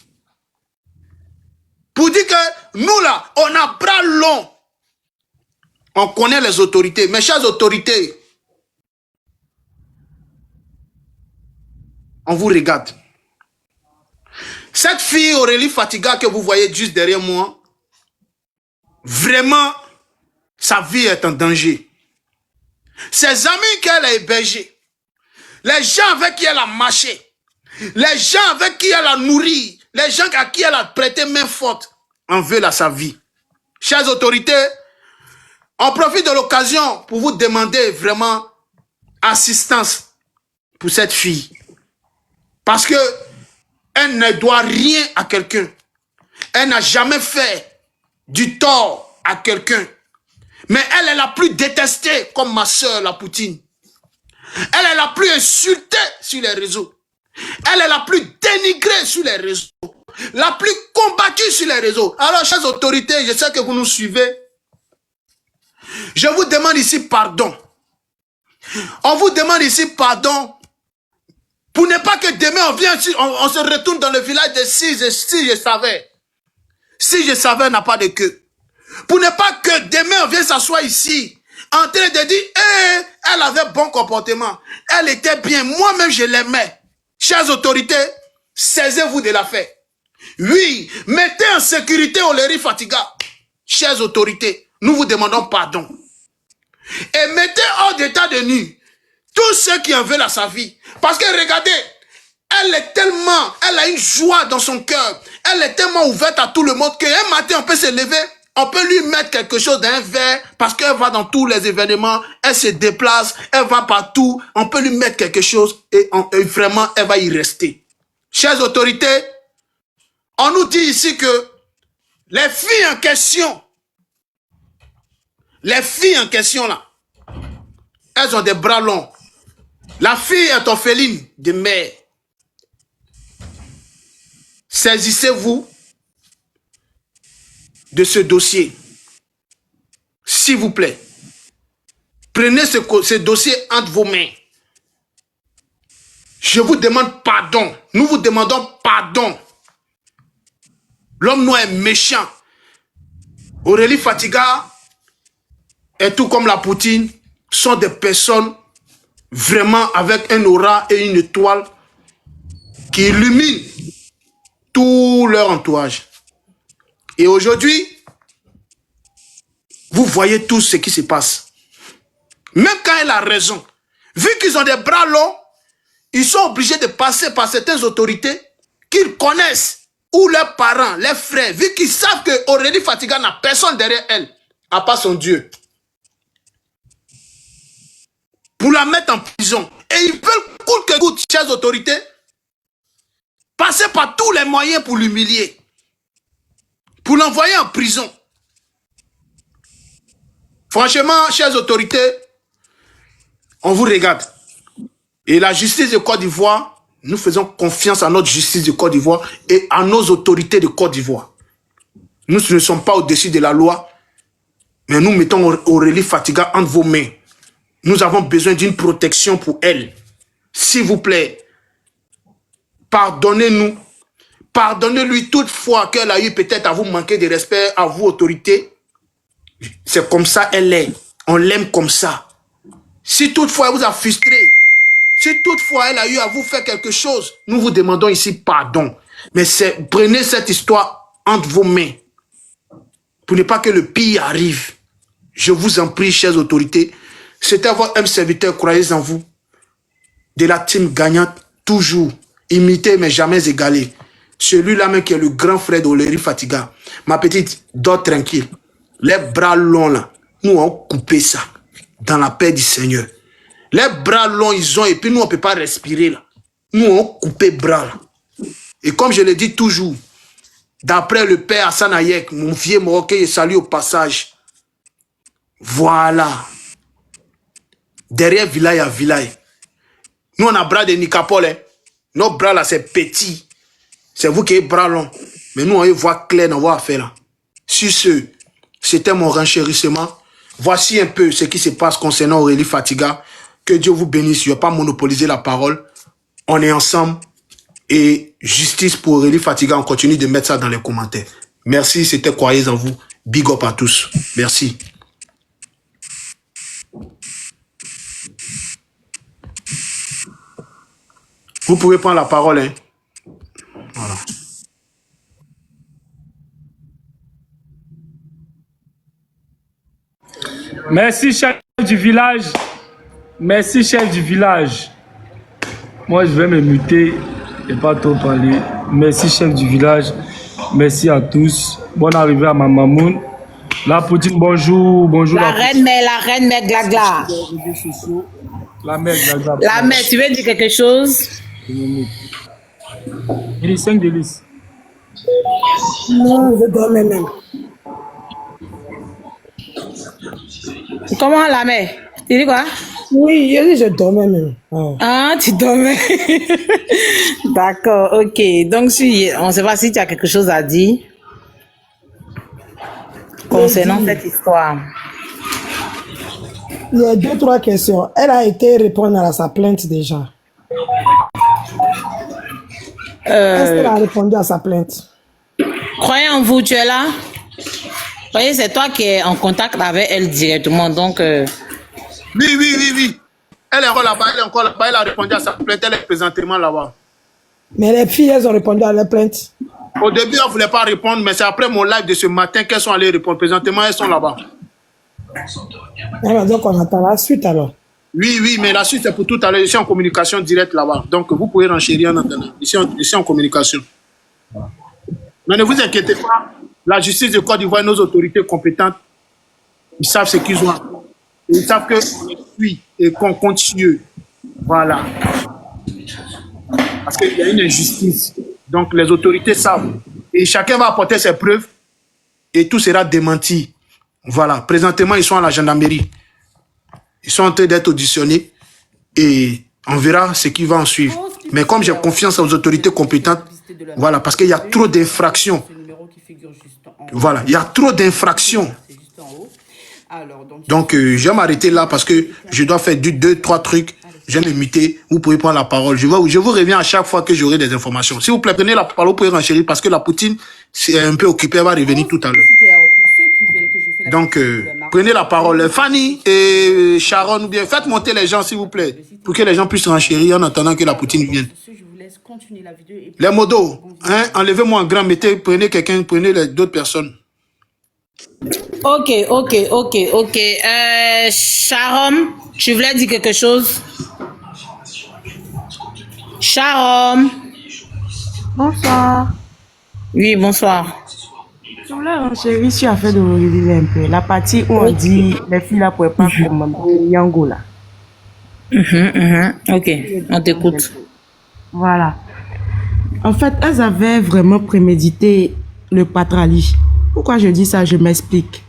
S2: Pour dire que nous là, on a bras long. On connaît les autorités. Mes chères autorités, on vous regarde. Cette fille Aurélie Fatiga que vous voyez juste derrière moi, vraiment, sa vie est en danger. Ses amis qu'elle a hébergés, les gens avec qui elle a marché, les gens avec qui elle a nourri, les gens à qui elle a prêté main forte, en veulent à sa vie. Chères autorités, on profite de l'occasion pour vous demander vraiment assistance pour cette fille. Parce que elle ne doit rien à quelqu'un. Elle n'a jamais fait du tort à quelqu'un. Mais elle est la plus détestée, comme ma soeur, la Poutine. Elle est la plus insultée sur les réseaux. Elle est la plus dénigrée sur les réseaux. La plus combattue sur les réseaux. Alors, chères autorités, je sais que vous nous suivez. Je vous demande ici pardon. On vous demande ici pardon. Pour ne pas que demain on vienne, on se retourne dans le village de si je savais. Si je savais n'a pas de queue. Pour ne pas que demain on vienne s'asseoir ici, en train de dire, elle avait bon comportement. Elle était bien. Moi-même je l'aimais. Chères autorités, saisez-vous de l'affaire. Oui, mettez en sécurité Aurélie Fatiga. Chères autorités, nous vous demandons pardon. Et mettez hors d'état de nuire tous ceux qui en veulent à sa vie. Parce que regardez, elle a une joie dans son cœur. Elle est tellement ouverte à tout le monde qu'un matin on peut se lever, on peut lui mettre quelque chose dans un verre parce qu'elle va dans tous les événements, elle se déplace, elle va partout, on peut lui mettre quelque chose et vraiment elle va y rester. Chères autorités, on nous dit ici que les filles en question là, elles ont des bras longs. La fille est orpheline de mère. Saisissez-vous de ce dossier. S'il vous plaît. Prenez ce dossier entre vos mains. Je vous demande pardon. Nous vous demandons pardon. L'homme noir est méchant. Aurélie Fatiga et tout comme la Poutine sont des personnes vraiment avec un aura et une étoile qui illumine tout leur entourage. Et aujourd'hui, vous voyez tout ce qui se passe. Même quand elle a raison, vu qu'ils ont des bras longs, ils sont obligés de passer par certaines autorités qu'ils connaissent, ou leurs parents, leurs frères, vu qu'ils savent que Aurélie Fatiga n'a personne derrière elle, à part son Dieu, pour la mettre en prison. Et ils veulent coûte que coûte, chères autorités, passer par tous les moyens pour l'humilier, pour l'envoyer en prison. Franchement, chères autorités, on vous regarde. Et la justice de Côte d'Ivoire, nous faisons confiance à notre justice de Côte d'Ivoire et à nos autorités de Côte d'Ivoire. Nous ne sommes pas au-dessus de la loi, mais nous mettons Aurélie Fatiga entre vos mains. Nous avons besoin d'une protection pour elle. S'il vous plaît, pardonnez-nous. Pardonnez-lui toutefois qu'elle a eu peut-être à vous manquer de respect, à vous, autorités. C'est comme ça elle est. On l'aime comme ça. Si toutefois elle vous a frustré, si toutefois elle a eu à vous faire quelque chose, nous vous demandons ici pardon. Mais prenez cette histoire entre vos mains. Pour ne pas que le pire arrive. Je vous en prie, chères autorités. C'était votre M serviteur, croyez en vous. De la team gagnante, toujours. Imité mais jamais égalé. Celui-là même qui est le grand frère d'Aurélie Fatiga. Ma petite, dors tranquille. Les bras longs là. nous on coupé ça dans la paix du Seigneur. Les bras longs, ils ont, et puis nous, on ne peut pas respirer là. Nous, on coupé bras là. Et comme je le dis toujours, d'après le père Hassan Hayek, mon vieux Marocain, je salue au passage. Voilà. Derrière Village à Village. Nous, on a bras de Nicapol. Hein. Nos bras là, c'est petit. C'est vous qui avez bras longs. Mais nous, on voit clair dans vos affaires là. Sur ce, c'était mon renchérissement. Voici un peu ce qui se passe concernant Aurélie Fatiga. Que Dieu vous bénisse. Je ne vais pas monopoliser la parole. On est ensemble. Et justice pour Aurélie Fatiga. On continue de mettre ça dans les commentaires. Merci. C'était Croyez en vous. Big up à tous. Merci. Vous pouvez prendre la parole. Hein. Voilà.
S7: Merci, chef du village. Merci, chef du village. Moi, je vais me muter et pas trop parler. Merci, chef du village. Merci à tous. Bonne arrivée à ma mamoun. La Poutine, bonjour. Bonjour.
S4: La reine mère glagla.
S7: La mère glagla.
S4: La mère, tu veux dire quelque chose?
S7: Il est 5 délices.
S6: Non, je dormais même.
S4: Comment la mère? Tu dis quoi?
S6: Oui, je dormais même. Oh.
S4: Ah, tu dormais. D'accord, ok. Donc, si, on ne sait pas si tu as quelque chose à dire concernant cette histoire.
S6: Il y a 2-3 questions. Elle a été répondre à sa plainte déjà. Est-ce qu'elle a répondu à sa plainte?
S4: Croyez en vous, tu es là? Voyez, c'est toi qui es en contact avec elle directement, donc...
S2: Oui. Elle est encore là-bas, elle a répondu à sa plainte, elle est présentement là-bas.
S6: Mais les filles, elles ont répondu à leur plainte.
S2: Au début, elle ne voulait pas répondre, mais c'est après mon live de ce matin qu'elles sont allées répondre. Présentement, elles sont là-bas.
S6: Donc, on attend la suite alors.
S2: Oui, mais la suite, c'est pour tout à l'heure. Je suis en communication directe là-bas. Donc, vous pouvez renchérir en attendant. Je suis en communication. Mais ne vous inquiétez pas. La justice de Côte d'Ivoire, nos autorités compétentes, ils savent ce qu'ils ont à faire. Ils savent qu'on suit et qu'on continue. Voilà. Parce qu'il y a une injustice. Donc, les autorités savent. Et chacun va apporter ses preuves et tout sera démenti. Voilà. Présentement, ils sont à la gendarmerie. Ils sont en train d'être auditionnés et on verra ce qui va en suivre. Mais comme j'ai confiance aux autorités compétentes, voilà, parce qu'il y a trop d'infractions. Voilà, il y a trop d'infractions. Donc, je vais m'arrêter là parce que je dois faire 2-3 trucs. Je vais me muter. Vous pouvez prendre la parole. Je vous reviens à chaque fois que j'aurai des informations. S'il vous plaît, prenez la parole, vous pouvez renchérir parce que la Poutine c'est un peu occupée. Elle va revenir tout à l'heure. Donc, prenez la parole. Fanny et Sharon, ou bien faites monter les gens, s'il vous plaît, pour que les gens puissent renchérir en attendant que la Poutine vienne. Les modos, hein, enlevez-moi en grand, prenez quelqu'un, prenez d'autres personnes.
S4: Ok. Sharon, tu voulais dire quelque chose? Sharon.
S8: Bonsoir.
S4: Oui, bonsoir.
S8: Je voulais renchérir sur l'affaire de Aurélie un peu. La partie où on dit les filles là ne pouvaient pas commander Yango là.
S4: Ok, on t'écoute.
S8: Voilà. En fait, elles avaient vraiment prémédité le patrali. Pourquoi je dis ça? Je m'explique.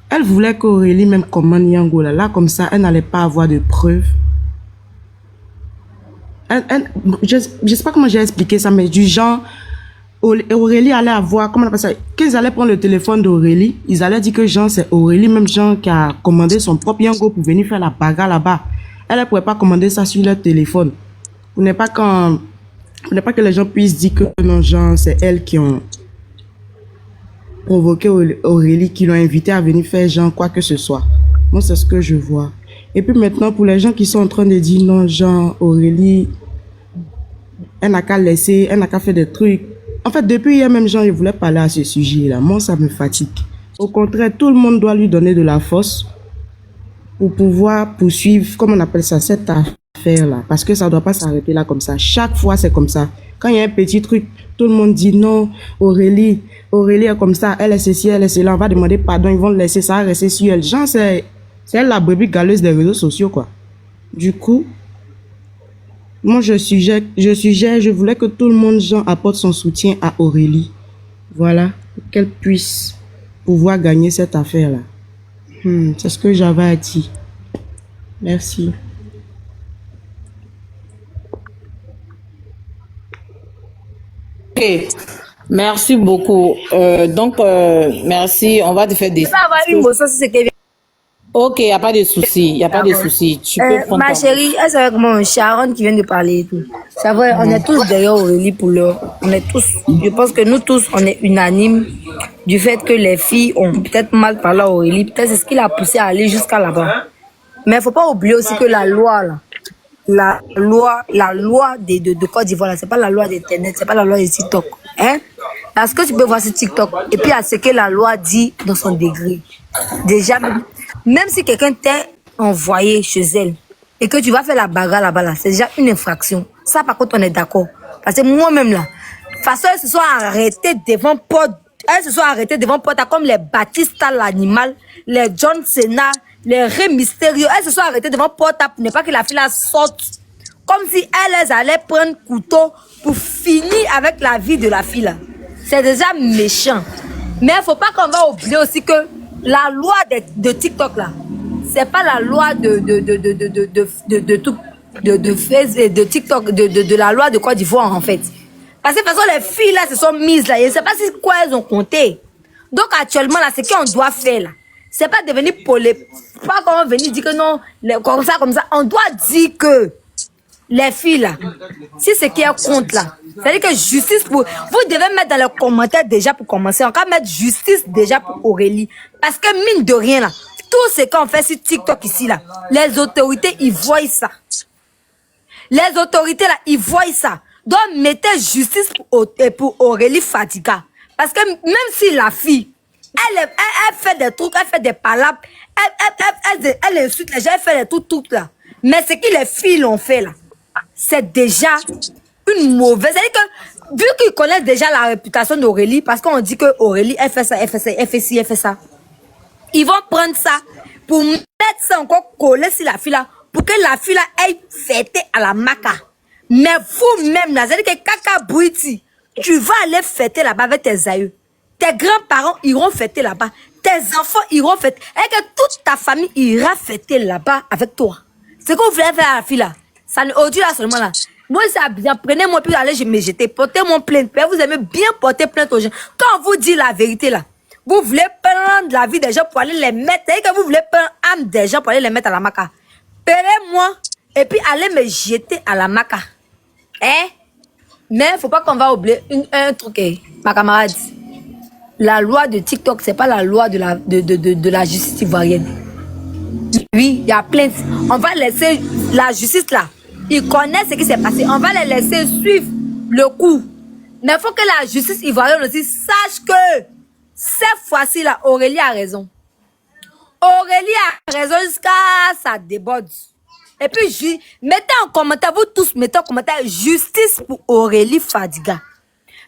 S8: Elles voulaient qu'Aurélie même commande Yango là. Là, comme ça, elle n'allait pas avoir de preuves. Je ne sais pas comment j'ai expliqué ça, mais du genre, Aurélie allait avoir, comment on appelle ça, qu'ils allaient prendre le téléphone d'Aurélie, ils allaient dire que Jean, c'est Aurélie, même Jean qui a commandé son propre Yango pour venir faire la bagarre là-bas. Elle ne pourrait pas commander ça sur leur téléphone. Vous n'êtes pas que les gens puissent dire que non, Jean, c'est elles qui ont provoqué Aurélie, qui l'ont invité à venir faire Jean, quoi que ce soit. Moi, c'est ce que je vois. Et puis maintenant, pour les gens qui sont en train de dire non, Jean, Aurélie, elle n'a qu'à laisser, elle n'a qu'à faire des trucs. En fait, depuis hier même, Jean, il voulait parler à ce sujet-là. Moi, ça me fatigue. Au contraire, tout le monde doit lui donner de la force pour pouvoir poursuivre, comment on appelle ça, cette affaire là. Parce que ça ne doit pas s'arrêter là comme ça. Chaque fois, c'est comme ça. Quand il y a un petit truc, tout le monde dit non, Aurélie est comme ça, elle est ceci, elle est cela. On va demander pardon, ils vont le laisser, ça va rester sur elle. Genre, c'est elle la brebis galeuse des réseaux sociaux, quoi. Du coup, moi, je voulais que tout le monde, genre, apporte son soutien à Aurélie. Voilà, qu'elle puisse pouvoir gagner cette affaire-là. C'est ce que j'avais à dire. Merci.
S4: Ok, merci beaucoup. Merci. On va te faire des.
S5: Tu peux avoir une bosse si c'est que.
S4: Ok, il n'y a pas de souci. Il n'y a pas de souci. Tu peux prendre
S5: Ma
S4: ton-
S5: chérie, elle c'est avec mon Sharon qui vient de parler et tout. C'est vrai, on est tous derrière Aurélie pour l'heure. On est tous, je pense que nous tous, on est unanimes du fait que les filles ont peut-être mal parlé à Aurélie. Peut-être c'est ce qui l'a poussé à aller jusqu'à là-bas. Mais il ne faut pas oublier aussi que la loi, là, la loi de Côte d'Ivoire, c'est pas la loi d'Internet, c'est pas la loi de TikTok. Hein? Parce que tu peux voir sur TikTok et puis à ce que la loi dit dans son degré. Déjà, même si quelqu'un t'a envoyé chez elle et que tu vas faire la bagarre là-bas, là, c'est déjà une infraction. Ça, par contre, on est d'accord. Parce que moi-même, là, de toute façon, elles se sont arrêtées devant Pod. Elles se sont arrêtées devant Pod, comme les Batista l'animal, les John Cena, les Rey Mysterio. Elles se sont arrêtées devant Pod pour ne pas que la fille la sorte. Comme si elles allaient prendre couteau pour finir avec la vie de la fille, là. C'est déjà méchant. Mais il ne faut pas qu'on va oublier aussi que la loi de TikTok, là, c'est pas la loi de TikTok, de la loi de Côte d'Ivoire, en fait. Parce que de toute façon, les filles, là, se sont mises, là. Je ne sais pas si quoi elles ont compté. Donc, actuellement, là, c'est qu'on doit faire, là. C'est pas devenir pas qu'on va venir dire que non, comme ça. On doit dire que les filles, là, si c'est qui est compte, là, c'est-à-dire que justice pour... Vous devez mettre dans les commentaires déjà pour commencer. On va mettre justice déjà pour Aurélie. Parce que mine de rien, là, tout ce qu'on fait sur TikTok ici, là, les autorités, ils voient ça. Les autorités, là, ils voient ça. Donc, mettez justice pour Aurélie Fadiga. Parce que même si la fille, elle fait des trucs, elle fait des palabres, elle insulte les gens, elle fait des trucs là. Mais ce que les filles l'ont fait, là, c'est déjà une mauvaise. C'est-à-dire que, vu qu'ils connaissent déjà la réputation d'Aurélie, parce qu'on dit que Aurélie, elle fait ça, elle fait ça, elle fait ci, elle fait ça. Ils vont prendre ça pour mettre ça encore collé sur la fille là, pour que la fille là aille fêter à la maca. Mais vous-même là, c'est-à-dire que Kaka Bruiti, tu vas aller fêter là-bas avec tes aïeux. Tes grands-parents iront fêter là-bas. Tes enfants iront fêter. Et que toute ta famille ira fêter là-bas avec toi. C'est ce que vous voulez faire à la fille là. Ça ne aujourd'hui là seulement là. Moi, ça bien. Prenez-moi puis allez, je me jeter. Portez mon plainte. Vous aimez bien porter plainte aux gens. Quand on vous dit la vérité là, vous voulez prendre la vie des gens pour aller les mettre. Et que vous voulez prendre l'âme des gens pour aller les mettre à la maca. Prenez-moi et puis allez me jeter à la maca. Hein? Mais faut pas qu'on va oublier un truc, ma camarade. La loi de TikTok, c'est pas la loi de la justice ivoirienne. Oui, il y a plainte. On va laisser la justice là. Ils connaissent ce qui s'est passé. On va les laisser suivre le coup. Mais il faut que la justice ivoirienne aussi sache que cette fois-ci là, Aurélie a raison. Aurélie a raison jusqu'à ça déborde. Et puis, mettez en commentaire, vous tous mettez en commentaire justice pour Aurélie Fadiga.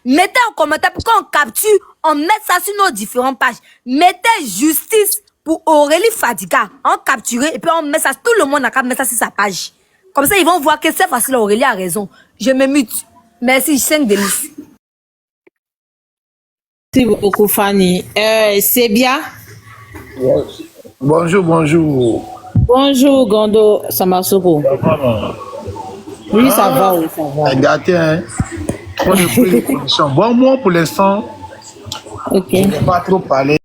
S5: Mettez en commentaire pour qu'on capture, on met ça sur nos différentes pages. Mettez justice pour Aurélie Fadiga. On capture et puis on met ça, tout le monde a qu'à mettre ça sur sa page. Comme ça, ils vont voir que c'est facile, Aurélie a raison. Je me mute. Merci, 5 délices.
S4: Merci beaucoup, Fanny. C'est bien.
S9: Bonjour, bonjour.
S4: Bonjour, Gondo Samasoko. Oui, ça va, oui, ça va.
S9: Gâté, hein? Trop de prise de position. Bon, moi, pour l'instant,
S4: Ok.
S9: je ne vais pas trop parler.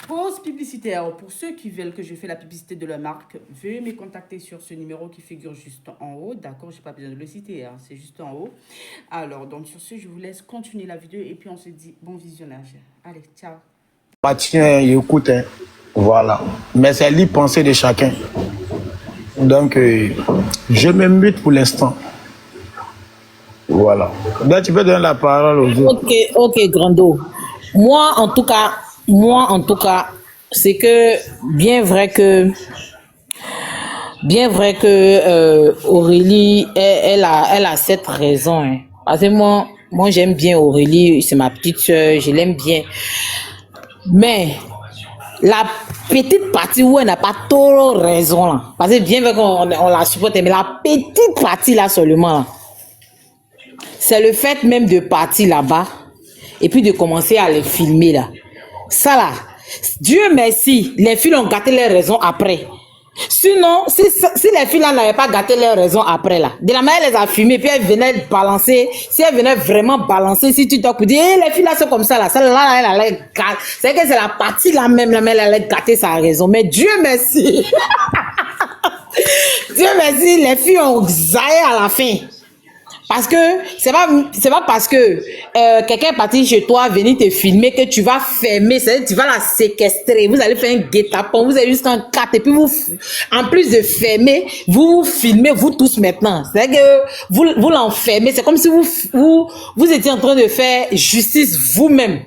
S1: Pause publicitaire. Pour ceux qui veulent que je fasse la publicité de leur marque, veuillez me contacter sur ce numéro qui figure juste en haut. D'accord, je n'ai pas besoin de le citer, hein, c'est juste en haut. Alors, donc sur ce, je vous laisse continuer la vidéo et puis on se dit bon visionnage. Allez, ciao.
S9: Bah, tiens, écoute, hein. Voilà. Mais c'est l'y pensée de chacun. Donc, je me mute pour l'instant. Voilà. Donc, tu peux donner la parole aux autres.
S4: Ok, Grando. Moi, en tout cas, c'est que bien vrai que Bien vrai que Aurélie, elle a cette raison. Hein. Parce que moi j'aime bien Aurélie, c'est ma petite soeur, je l'aime bien. Mais la petite partie où elle n'a pas trop raison là, parce que bien vrai qu'on la supporte, mais la petite partie là seulement là, c'est le fait même de partir là-bas et puis de commencer à les filmer là. Ça là, Dieu merci, les filles ont gâté leurs raisons après. Sinon, si les filles là n'avaient pas gâté leurs raisons après là, de la manière elle les a filmées, puis elles venaient balancer, si elles venaient vraiment balancer, si tu t'occupes, dire, les filles là c'est comme ça là, celle-là elle allait gâter, c'est que c'est la partie là même, elle allait gâter sa raison, mais Dieu merci, Dieu merci, les filles ont zaillé à la fin. Parce que c'est pas parce que quelqu'un est parti chez toi venir te filmer que tu vas fermer, c'est-à-dire tu vas la séquestrer, vous allez faire un guet-apens, vous allez jusqu'en 4 et puis vous, en plus de fermer, vous filmez vous tous maintenant. C'est-à-dire que vous l'enfermez, c'est comme si vous étiez en train de faire justice vous-même.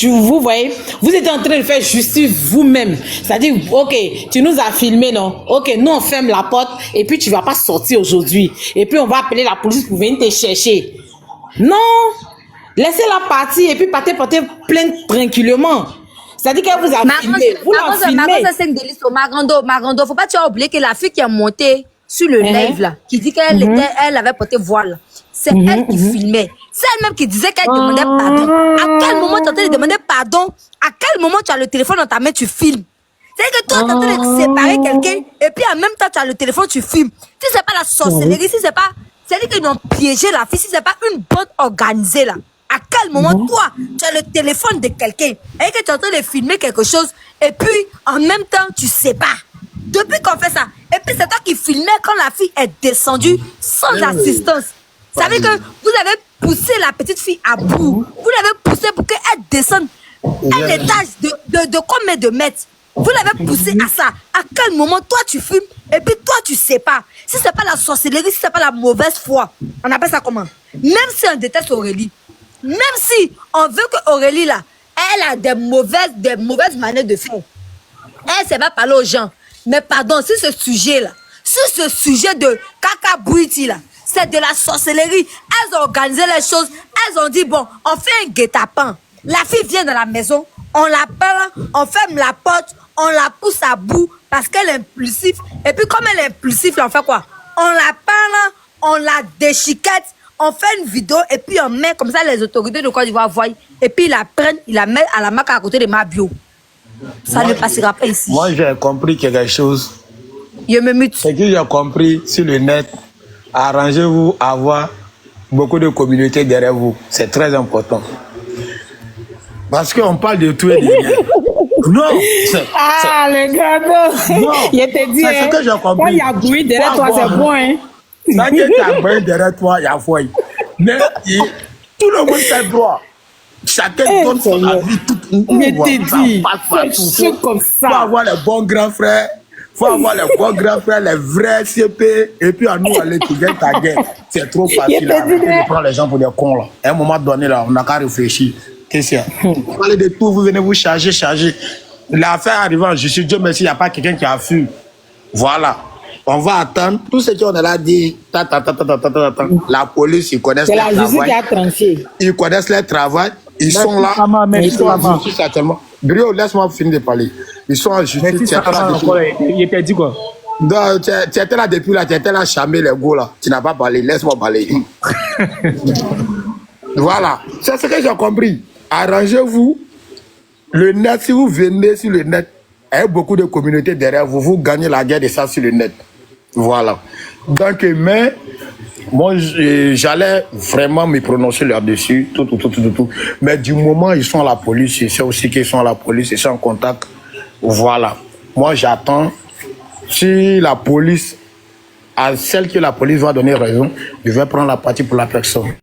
S4: Vous voyez, vous êtes en train de faire justice vous-même. C'est-à-dire, ok, tu nous as filmé, non? Ok, nous on ferme la porte et puis tu vas pas sortir aujourd'hui. Et puis on va appeler la police pour venir te chercher. Non! Laissez-la partir et puis partez plainte tranquillement. C'est-à-dire qu'elle vous a filmé. Vous la filmez.
S5: Marando, faut pas tu as oublié que la fille qui est montée sur le live là, qui dit qu'elle elle avait porté voile. C'est elle qui filmait. C'est elle-même qui disait qu'elle demandait pardon. À quel moment tu es en train de demander pardon? À quel moment tu as le téléphone dans ta main, tu filmes? C'est-à-dire que toi, tu es en train de séparer quelqu'un et puis en même temps, tu as le téléphone, tu filmes. Si c'est pas la sorcellerie, si c'est pas... C'est-à-dire qu'ils ont piégé la fille, si c'est pas une bande organisée là. À quel moment, toi, tu as le téléphone de quelqu'un et que tu es en train de filmer quelque chose et puis en même temps, tu sais pas. Depuis qu'on fait ça, et puis c'est toi qui filmais quand la fille est descendue sans assistance. Ça veut dire que vous avez poussé la petite fille à bout. Vous l'avez poussée pour qu'elle descende un étage de combien de mètres? Vous l'avez poussée à ça. À quel moment toi tu filmes et puis toi tu sais pas? Si c'est pas la sorcellerie, si c'est pas la mauvaise foi, on appelle ça comment? Même si on déteste Aurélie, même si on veut que Aurélie là, elle a des mauvaises manières de faire. Elle sait pas parler aux gens. Mais pardon, si ce sujet là, si ce sujet de caca bouiti là, c'est de la sorcellerie. Elles ont organisé les choses. Elles ont dit, bon, on fait un guet-apens. La fille vient dans la maison, on l'appelle, on ferme la porte, on la pousse à bout parce qu'elle est impulsive. Et puis comme elle est impulsive, on fait quoi? On l'appelle, on la déchiquette, on fait une vidéo et puis on met comme ça les autorités de Côte d'Ivoire voient. Et puis ils la prennent, ils la mettent à la marque à côté de ma bio. Ça ne passera pas ici.
S9: Moi, j'ai compris quelque chose.
S5: Je me mute.
S9: C'est que j'ai compris sur le net. Arrangez-vous à avoir beaucoup de communautés derrière vous. C'est très important. Parce qu'on parle de tout et de rien. Non.
S4: Le gars, non. Il te dit,
S9: c'est ce que j'ai compris.
S4: Quand il y a bruit derrière toi, c'est bon, hein.
S9: Quand il y a bruit derrière toi, il y a foi. Mais tout le monde fait droit. Chacun donne son avis.
S4: Mais t'es dit, c'est comme ça.
S9: Il faut avoir les bons grands frères. Il faut avoir les bons grands frères, les vrais CP. Et puis à nous, aller tu gagnes ta guerre. C'est trop facile. Je prends les gens pour des cons là. À un moment donné, là, on n'a qu'à réfléchir. Qu'est-ce qu'il y a? Vous parlez de tout, vous venez vous charger. L'affaire arrive en justice. Dieu merci, il n'y a pas quelqu'un qui a fui. Voilà. On va attendre. Tout ce qu'on a là dit, la police, ils connaissent leur travail.
S4: C'est la justice qui a tranché.
S9: Ils connaissent leur travail. Ils sont là. Ils sont en justice actuellement. Brio, laisse-moi finir de parler. Ils sont en justice.
S7: Il était dit quoi?
S9: Tu étais là depuis là, tu étais là chamé les go là. Tu n'as pas parlé, laisse-moi parler. Voilà. C'est ce que j'ai compris. Arrangez-vous. Le net, si vous venez sur le net, il y a beaucoup de communautés derrière vous, vous gagnez la guerre de ça sur le net. Voilà. Donc, mais, moi, j'allais vraiment me prononcer là-dessus, tout. Mais du moment ils sont à la police, je sais aussi qu'ils sont à la police, ils sont en contact. Voilà. Moi, j'attends. Si la police, à celle que la police va donner raison, je vais prendre la partie pour la personne.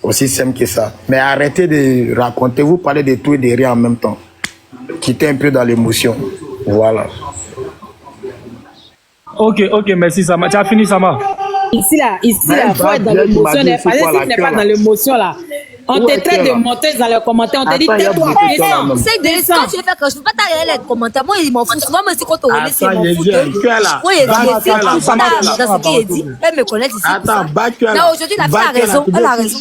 S9: Aussi simple que ça. Mais arrêtez de raconter, vous parlez de tout et de rien en même temps. Quittez un peu dans l'émotion. Voilà.
S7: Ok, merci Sama. Tu as fini Sama?
S4: Ici là, faut être dans l'émotion. Parce que si tu n'es pas dans l'émotion là, On
S9: Où
S4: te
S9: est-tu,
S4: traite de
S9: là?
S4: menteuse dans les commentaires. On te dit,
S9: Attends, il y a
S4: tais-toi,
S9: beaucoup de gens là,
S4: descends,
S9: même.
S5: C'est de
S4: descends.
S5: quand tu veux faire que je peux pas t'arrêter les commentaires. Moi, il m'en fout. Souvent, moi, c'est quand on relève, c'est
S9: Attends,
S5: m'en
S9: je
S5: fout.
S9: viens. Tu es là.
S5: Moi, il
S9: Va,
S5: est
S9: tu es là.
S5: tout ça
S9: Va, tu es là.
S5: dans ce qu'il dit. Elle me connaît ici.
S9: Attends, va, tu es là.
S5: Non, aujourd'hui, la
S9: Va,
S5: fille a
S9: tu es là.
S5: raison.
S9: Tu
S5: Elle a
S9: dis-
S5: raison.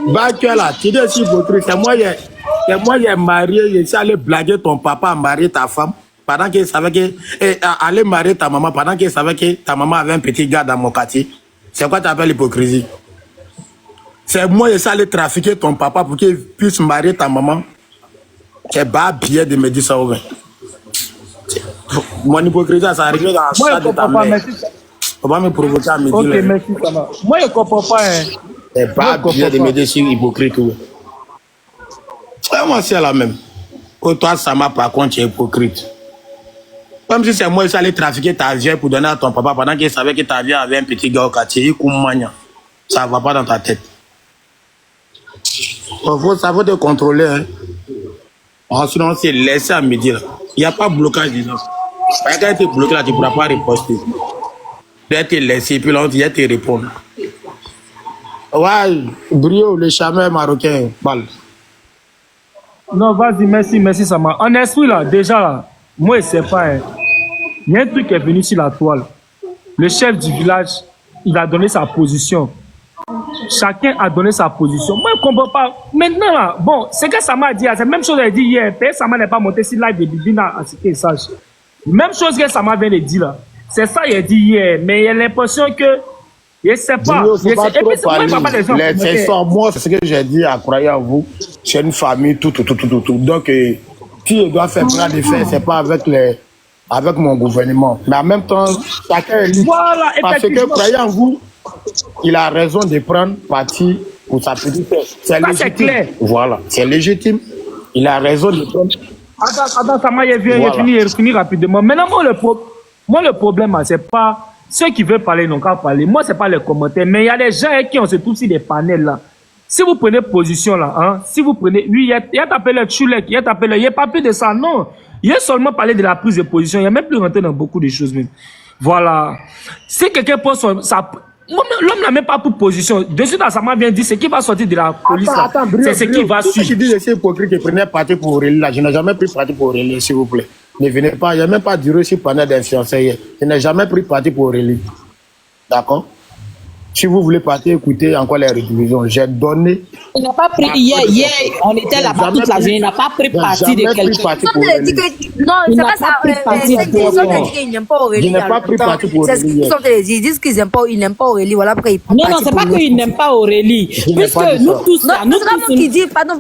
S9: Va, tu es là. Tu dis aussi hypocrite. C'est moi, j'ai marié. Je suis allé blaguer ton papa à marier ta femme. Pendant qu'il savait que. Aller marier ta maman. Pendant qu'il savait que ta maman avait un petit gars dans mon quartier. C'est quoi tu appelles l'hypocrisie? C'est moi, je suis allé trafiquer ton papa pour qu'il puisse marier ta maman. C'est pas bien de me dire ça, ouais. Mon hypocrisie, ça arrive dans le
S7: Moi,
S9: stade
S7: je
S9: de ta
S7: comprends pas,
S9: mère.
S7: merci.
S9: Faut pas me provoquer à me
S7: Ok,
S9: dire.
S7: merci, ça va. Moi, je comprends pas. Hein.
S9: C'est pas
S7: Moi, je
S9: bien de
S7: comprends
S9: me
S7: pas.
S9: dire sur hypocrite. Ouais. Moi, c'est la même. Que toi, ça m'a par contre, tu es hypocrite. Comme si c'est moi, je suis allé trafiquer ta vieille pour donner à ton papa pendant qu'il savait que ta vieille avait un petit gars au quartier. Il coumania. Ça va pas dans ta tête. Ça faut te contrôler. Hein. Sinon, c'est laissé à midi. Il n'y a pas de blocage disant. Quand tu es bloqué là, tu ne pourras pas riposter. Dès que tu es laissé, puis là, on te répond. Ouais, Brio, le chameur marocain, balle.
S7: Non, vas-y, merci, ça m'a. En esprit, là, déjà, là, moi, je sais pas. Hein. Il y a un truc qui est venu sur la toile. Le chef du village, il a donné sa position. Chacun a donné sa position. Moi, je ne comprends pas. Maintenant, là, bon, c'est que Sama a dit, c'est la même chose qu'elle a dit hier. Sama n'est pas monté sur live de Bibina à citer sage. Même chose que Sama vient de dire là. C'est ça qu'il a dit hier. Mais il y a l'impression que. Je ne sais pas.
S9: Brio, faut pas
S7: Et puis,
S9: trop
S7: c'est moi,
S9: parler.
S7: papa des gens.
S9: C'est ça, moi, c'est ce que j'ai dit à croyez en vous. C'est une famille, tout. Donc, si je dois faire plein de faire, c'est pas avec mon gouvernement. Mais en même temps, chacun est libre.
S7: Voilà,
S9: Parce que
S7: effectivement.
S9: croyez en vous, il a raison de prendre parti pour sa petite sœur. C'est
S7: Ça, c'est
S9: légitime.
S7: clair.
S9: Voilà, c'est légitime. Il a raison de prendre.
S7: Attends, Sama, il
S9: Voilà.
S7: finit rapidement. Maintenant, moi, le problème, hein, c'est pas ceux qui veulent parler, n'ont qu'à parler. Moi, c'est pas les commentaires. Mais il y a des gens qui ont se trouvent sur des panels là. Si vous prenez position là, hein, si vous prenez, oui, il y a tapé le Tchulek, il y a pas plus de ça, non. Il y a seulement parlé de la prise de position. Il n'y a même plus rentré dans beaucoup de choses même. Voilà. Si quelqu'un prend l'homme n'a même pas pris position. De suite, Sama vient dire ce qui va sortir de la police. là, c'est ce qui va
S9: Tout ce qui
S7: suivre.
S9: dit que c'est hypocrite qui prenait parti pour Aurélie là, je n'ai jamais pris parti pour Aurélie, s'il vous plaît. Ne venez pas, il n'y a même pas duré sur panel d'influenceurs hier. Je n'ai jamais pris parti pour Aurélie. D'accord? Si vous voulez partir, écoutez encore les rediffusions. J'ai donné.
S4: Il n'a pas pris hier, on était là-bas toute la journée, il n'a pas pris parti de quelqu'un.
S5: Non,
S4: Il
S5: c'est
S4: n'a
S5: pas
S4: pas
S5: ça.
S4: pris parti
S5: C'est
S4: pour
S5: qu'ils ont
S4: Aurélie.
S5: dit qu'ils n'aiment pas Aurélie.
S9: Je n'ai pas pris parti pour
S5: C'est ce
S9: Aurélie
S5: qu'ils ont dit. Ils disent qu'ils n'aiment pas Aurélie. Voilà pourquoi ils prennent
S4: Non,
S5: parti
S4: c'est
S5: pour
S4: pas
S5: l'autre.
S4: qu'il n'aime pas Aurélie.
S9: Je n'ai pas
S4: Puisque
S9: dit
S4: nous
S9: ça.
S4: tous
S5: Non,
S4: là, nous
S5: c'est pas moi
S4: tous.
S5: qui dis, pardon, faut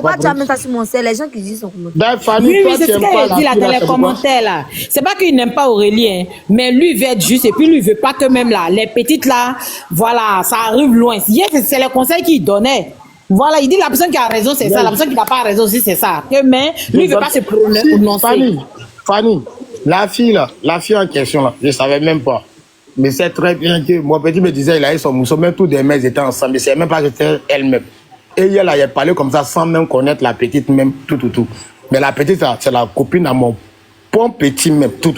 S5: pas
S9: pas
S5: dire ça sur mon sel. Les gens qui disent son commentaire.
S9: Ben, Fanny,
S4: Oui,
S9: toi,
S4: c'est
S9: tu
S4: ce
S9: aimes pas
S4: qu'elle
S9: la
S4: dit là
S9: fille,
S4: dans
S9: là,
S4: les
S9: c'est pourquoi?
S4: commentaires là. C'est pas qu'il n'aime pas Aurélie, hein, mais lui veut être juste et puis lui veut pas que même là, les petites là, voilà, ça arrive loin. Hier, c'est les conseils qu'il donnait. Voilà, il dit la personne qui a raison, c'est ça. La personne qui n'a pas raison aussi, c'est ça. Mais lui, il veut pas se prononcer.
S9: Fanny, la fille en question là, je savais même pas. Mais c'est très bien que mon petit me disait, il a eu son mousseau, même tous les mecs étaient ensemble. Je ne savais même pas que c'était elle-même. Et hier là, il a parlé comme ça sans même connaître la petite même, tout. Mais la petite, c'est la copine à mon bon petit même, tout.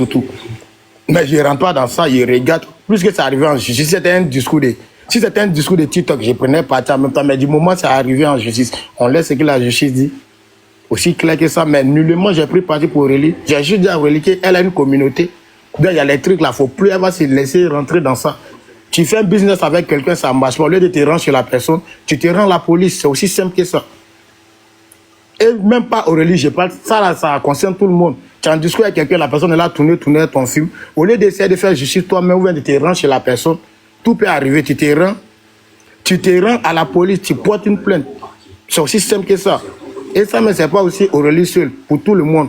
S9: Mais je ne rentre pas dans ça, je regarde. Plus que ça arrivait en justice, si c'était un discours de TikTok, je prenais parti en même temps. Mais du moment où c'est arrivé en justice, on laisse ce que la justice dit. Aussi clair que ça, mais nullement j'ai pris parti pour Aurélie. J'ai juste dit à Aurélie qu'elle a une communauté. Donc il y a les trucs là, il ne faut plus avoir se laisser rentrer dans ça. Tu fais un business avec quelqu'un, ça ne marche pas. Au lieu de te rendre chez la personne, tu te rends à la police. C'est aussi simple que ça. Et même pas Aurélie, je parle, ça là, ça concerne tout le monde. Tu as un discours avec quelqu'un, la personne est là, tourner ton film. Au lieu d'essayer de faire justice toi-même ou bien de te rendre chez la personne, tout peut arriver. Tu te rends à la police, tu portes une plainte. C'est aussi simple que ça. Et ça, mais ce n'est pas aussi Aurélie seule, pour tout le monde.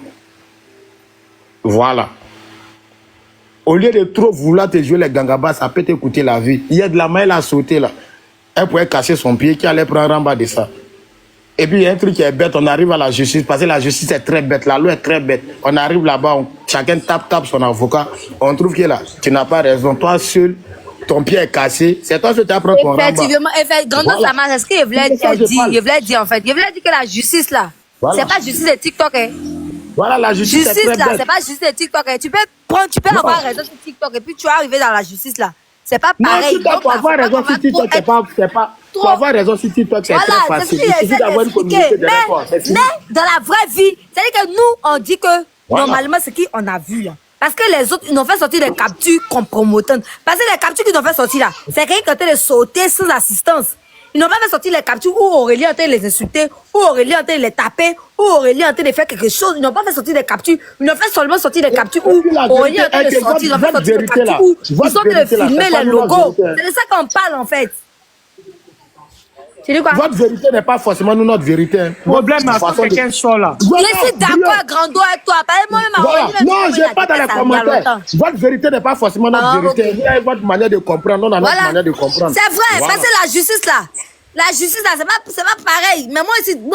S9: Voilà. Au lieu de trop vouloir te jouer les gangabas, ça peut te coûter la vie. Il y a de la main, elle a sauté là. Elle pouvait casser son pied, qui allait prendre en bas de ça. Et puis il y a un truc qui est bête, on arrive à la justice, parce que la justice est très bête, la loi est très bête. On arrive là-bas, chacun tape son avocat, on trouve que là, tu n'as pas raison, toi seul, ton pied est cassé, c'est toi seul qui apprends ton ramba.
S5: Effectivement, grandement, ça marche. C'est ce qu'il voulait dire en fait. Il voulait dire que la justice là, c'est pas justice de TikTok. Hein.
S9: Voilà, la justice est très
S5: là,
S9: bête.
S5: c'est pas justice de TikTok. Hein. Tu peux avoir raison sur TikTok et puis tu vas arriver dans la justice là. C'est pas
S9: Non,
S5: pareil.
S9: si tu peux avoir raison sur TikTok, c'est pas Pour avoir raison sur TikTok, c'est très
S5: Voilà, c'est ce
S9: facile.
S5: qu'il
S9: Il suffit
S5: essaie
S9: d'avoir une communauté
S5: d'expliquer.
S9: de records. C'est fini.
S5: Mais dans la vraie vie, c'est-à-dire que nous, on dit que
S9: Voilà.
S5: normalement, c'est qui on a vu là. Parce que les autres, ils nous ont fait sortir des captures compromettantes. Parce que les captures qu'ils ont fait sortir là, c'est quelqu'un qui est en train de sauter sans assistance. Ils n'ont pas fait sortir les captures où Aurélie est en train de les insulter, où Aurélie est en train de les taper, où Aurélie est en train de faire quelque chose. Ils n'ont pas fait sortir des captures. Ils ont fait seulement sortir des captures où Aurélie est en train de sortir. Ils ont fait sortir des captures où ils sont en train de filmer les logos. C'est de ça qu'on parle en fait. Tu dis quoi?
S9: Votre vérité n'est pas forcément nous, notre vérité. Hein.
S7: Problème,
S9: Votre
S7: à
S9: façon de-
S7: quelqu'un sort là.
S5: Je suis d'accord, Grando, avec toi. Moi-même,
S9: Voilà.
S5: Aurélie,
S9: Non,
S5: même
S9: je n'ai pas dans les commentaires. Votre vérité n'est pas forcément notre
S5: Ah,
S9: vérité.
S5: ok.
S9: Vous avez votre manière de comprendre, on a notre
S5: Voilà.
S9: manière de comprendre.
S5: C'est vrai,
S9: Voilà.
S5: parce que la justice là, c'est pas pareil. Mais moi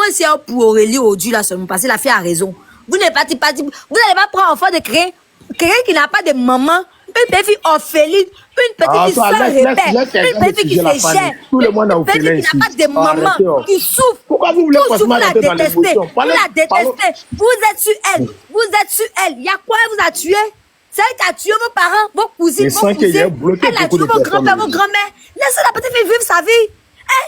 S5: ici, pour Aurélie Odu là seulement, parce que la fille a raison. Vous n'êtes pas, vous n'allez pas prendre enfant de créer quelqu'un qui n'a pas de maman, une petite fille orpheline, une petite fille seule rebelle, une petite fille qui se gère,
S9: Tout le monde a
S5: une petite
S9: orphelin
S5: fille qui n'a pas de maman,
S9: Arrêtez, oh.
S5: qui souffre.
S9: Pourquoi vous voulez
S5: Toujours
S9: forcément
S5: vous la
S9: rentrer dans
S5: détestez,
S9: l'émotion?
S5: vous
S9: Parlez-
S5: la détestez, vous êtes sur elle, il y a quoi elle vous a tué? C'est elle qui a tué vos parents, vos cousines,
S9: Mais
S5: vos
S9: sans qu'il y ait
S5: cousins.
S9: bloqué
S5: Elle a
S9: beaucoup
S5: tué
S9: de
S5: vos
S9: personnes.
S5: grands-pères, vos grands-mères. Laissez la petite fille vivre sa vie.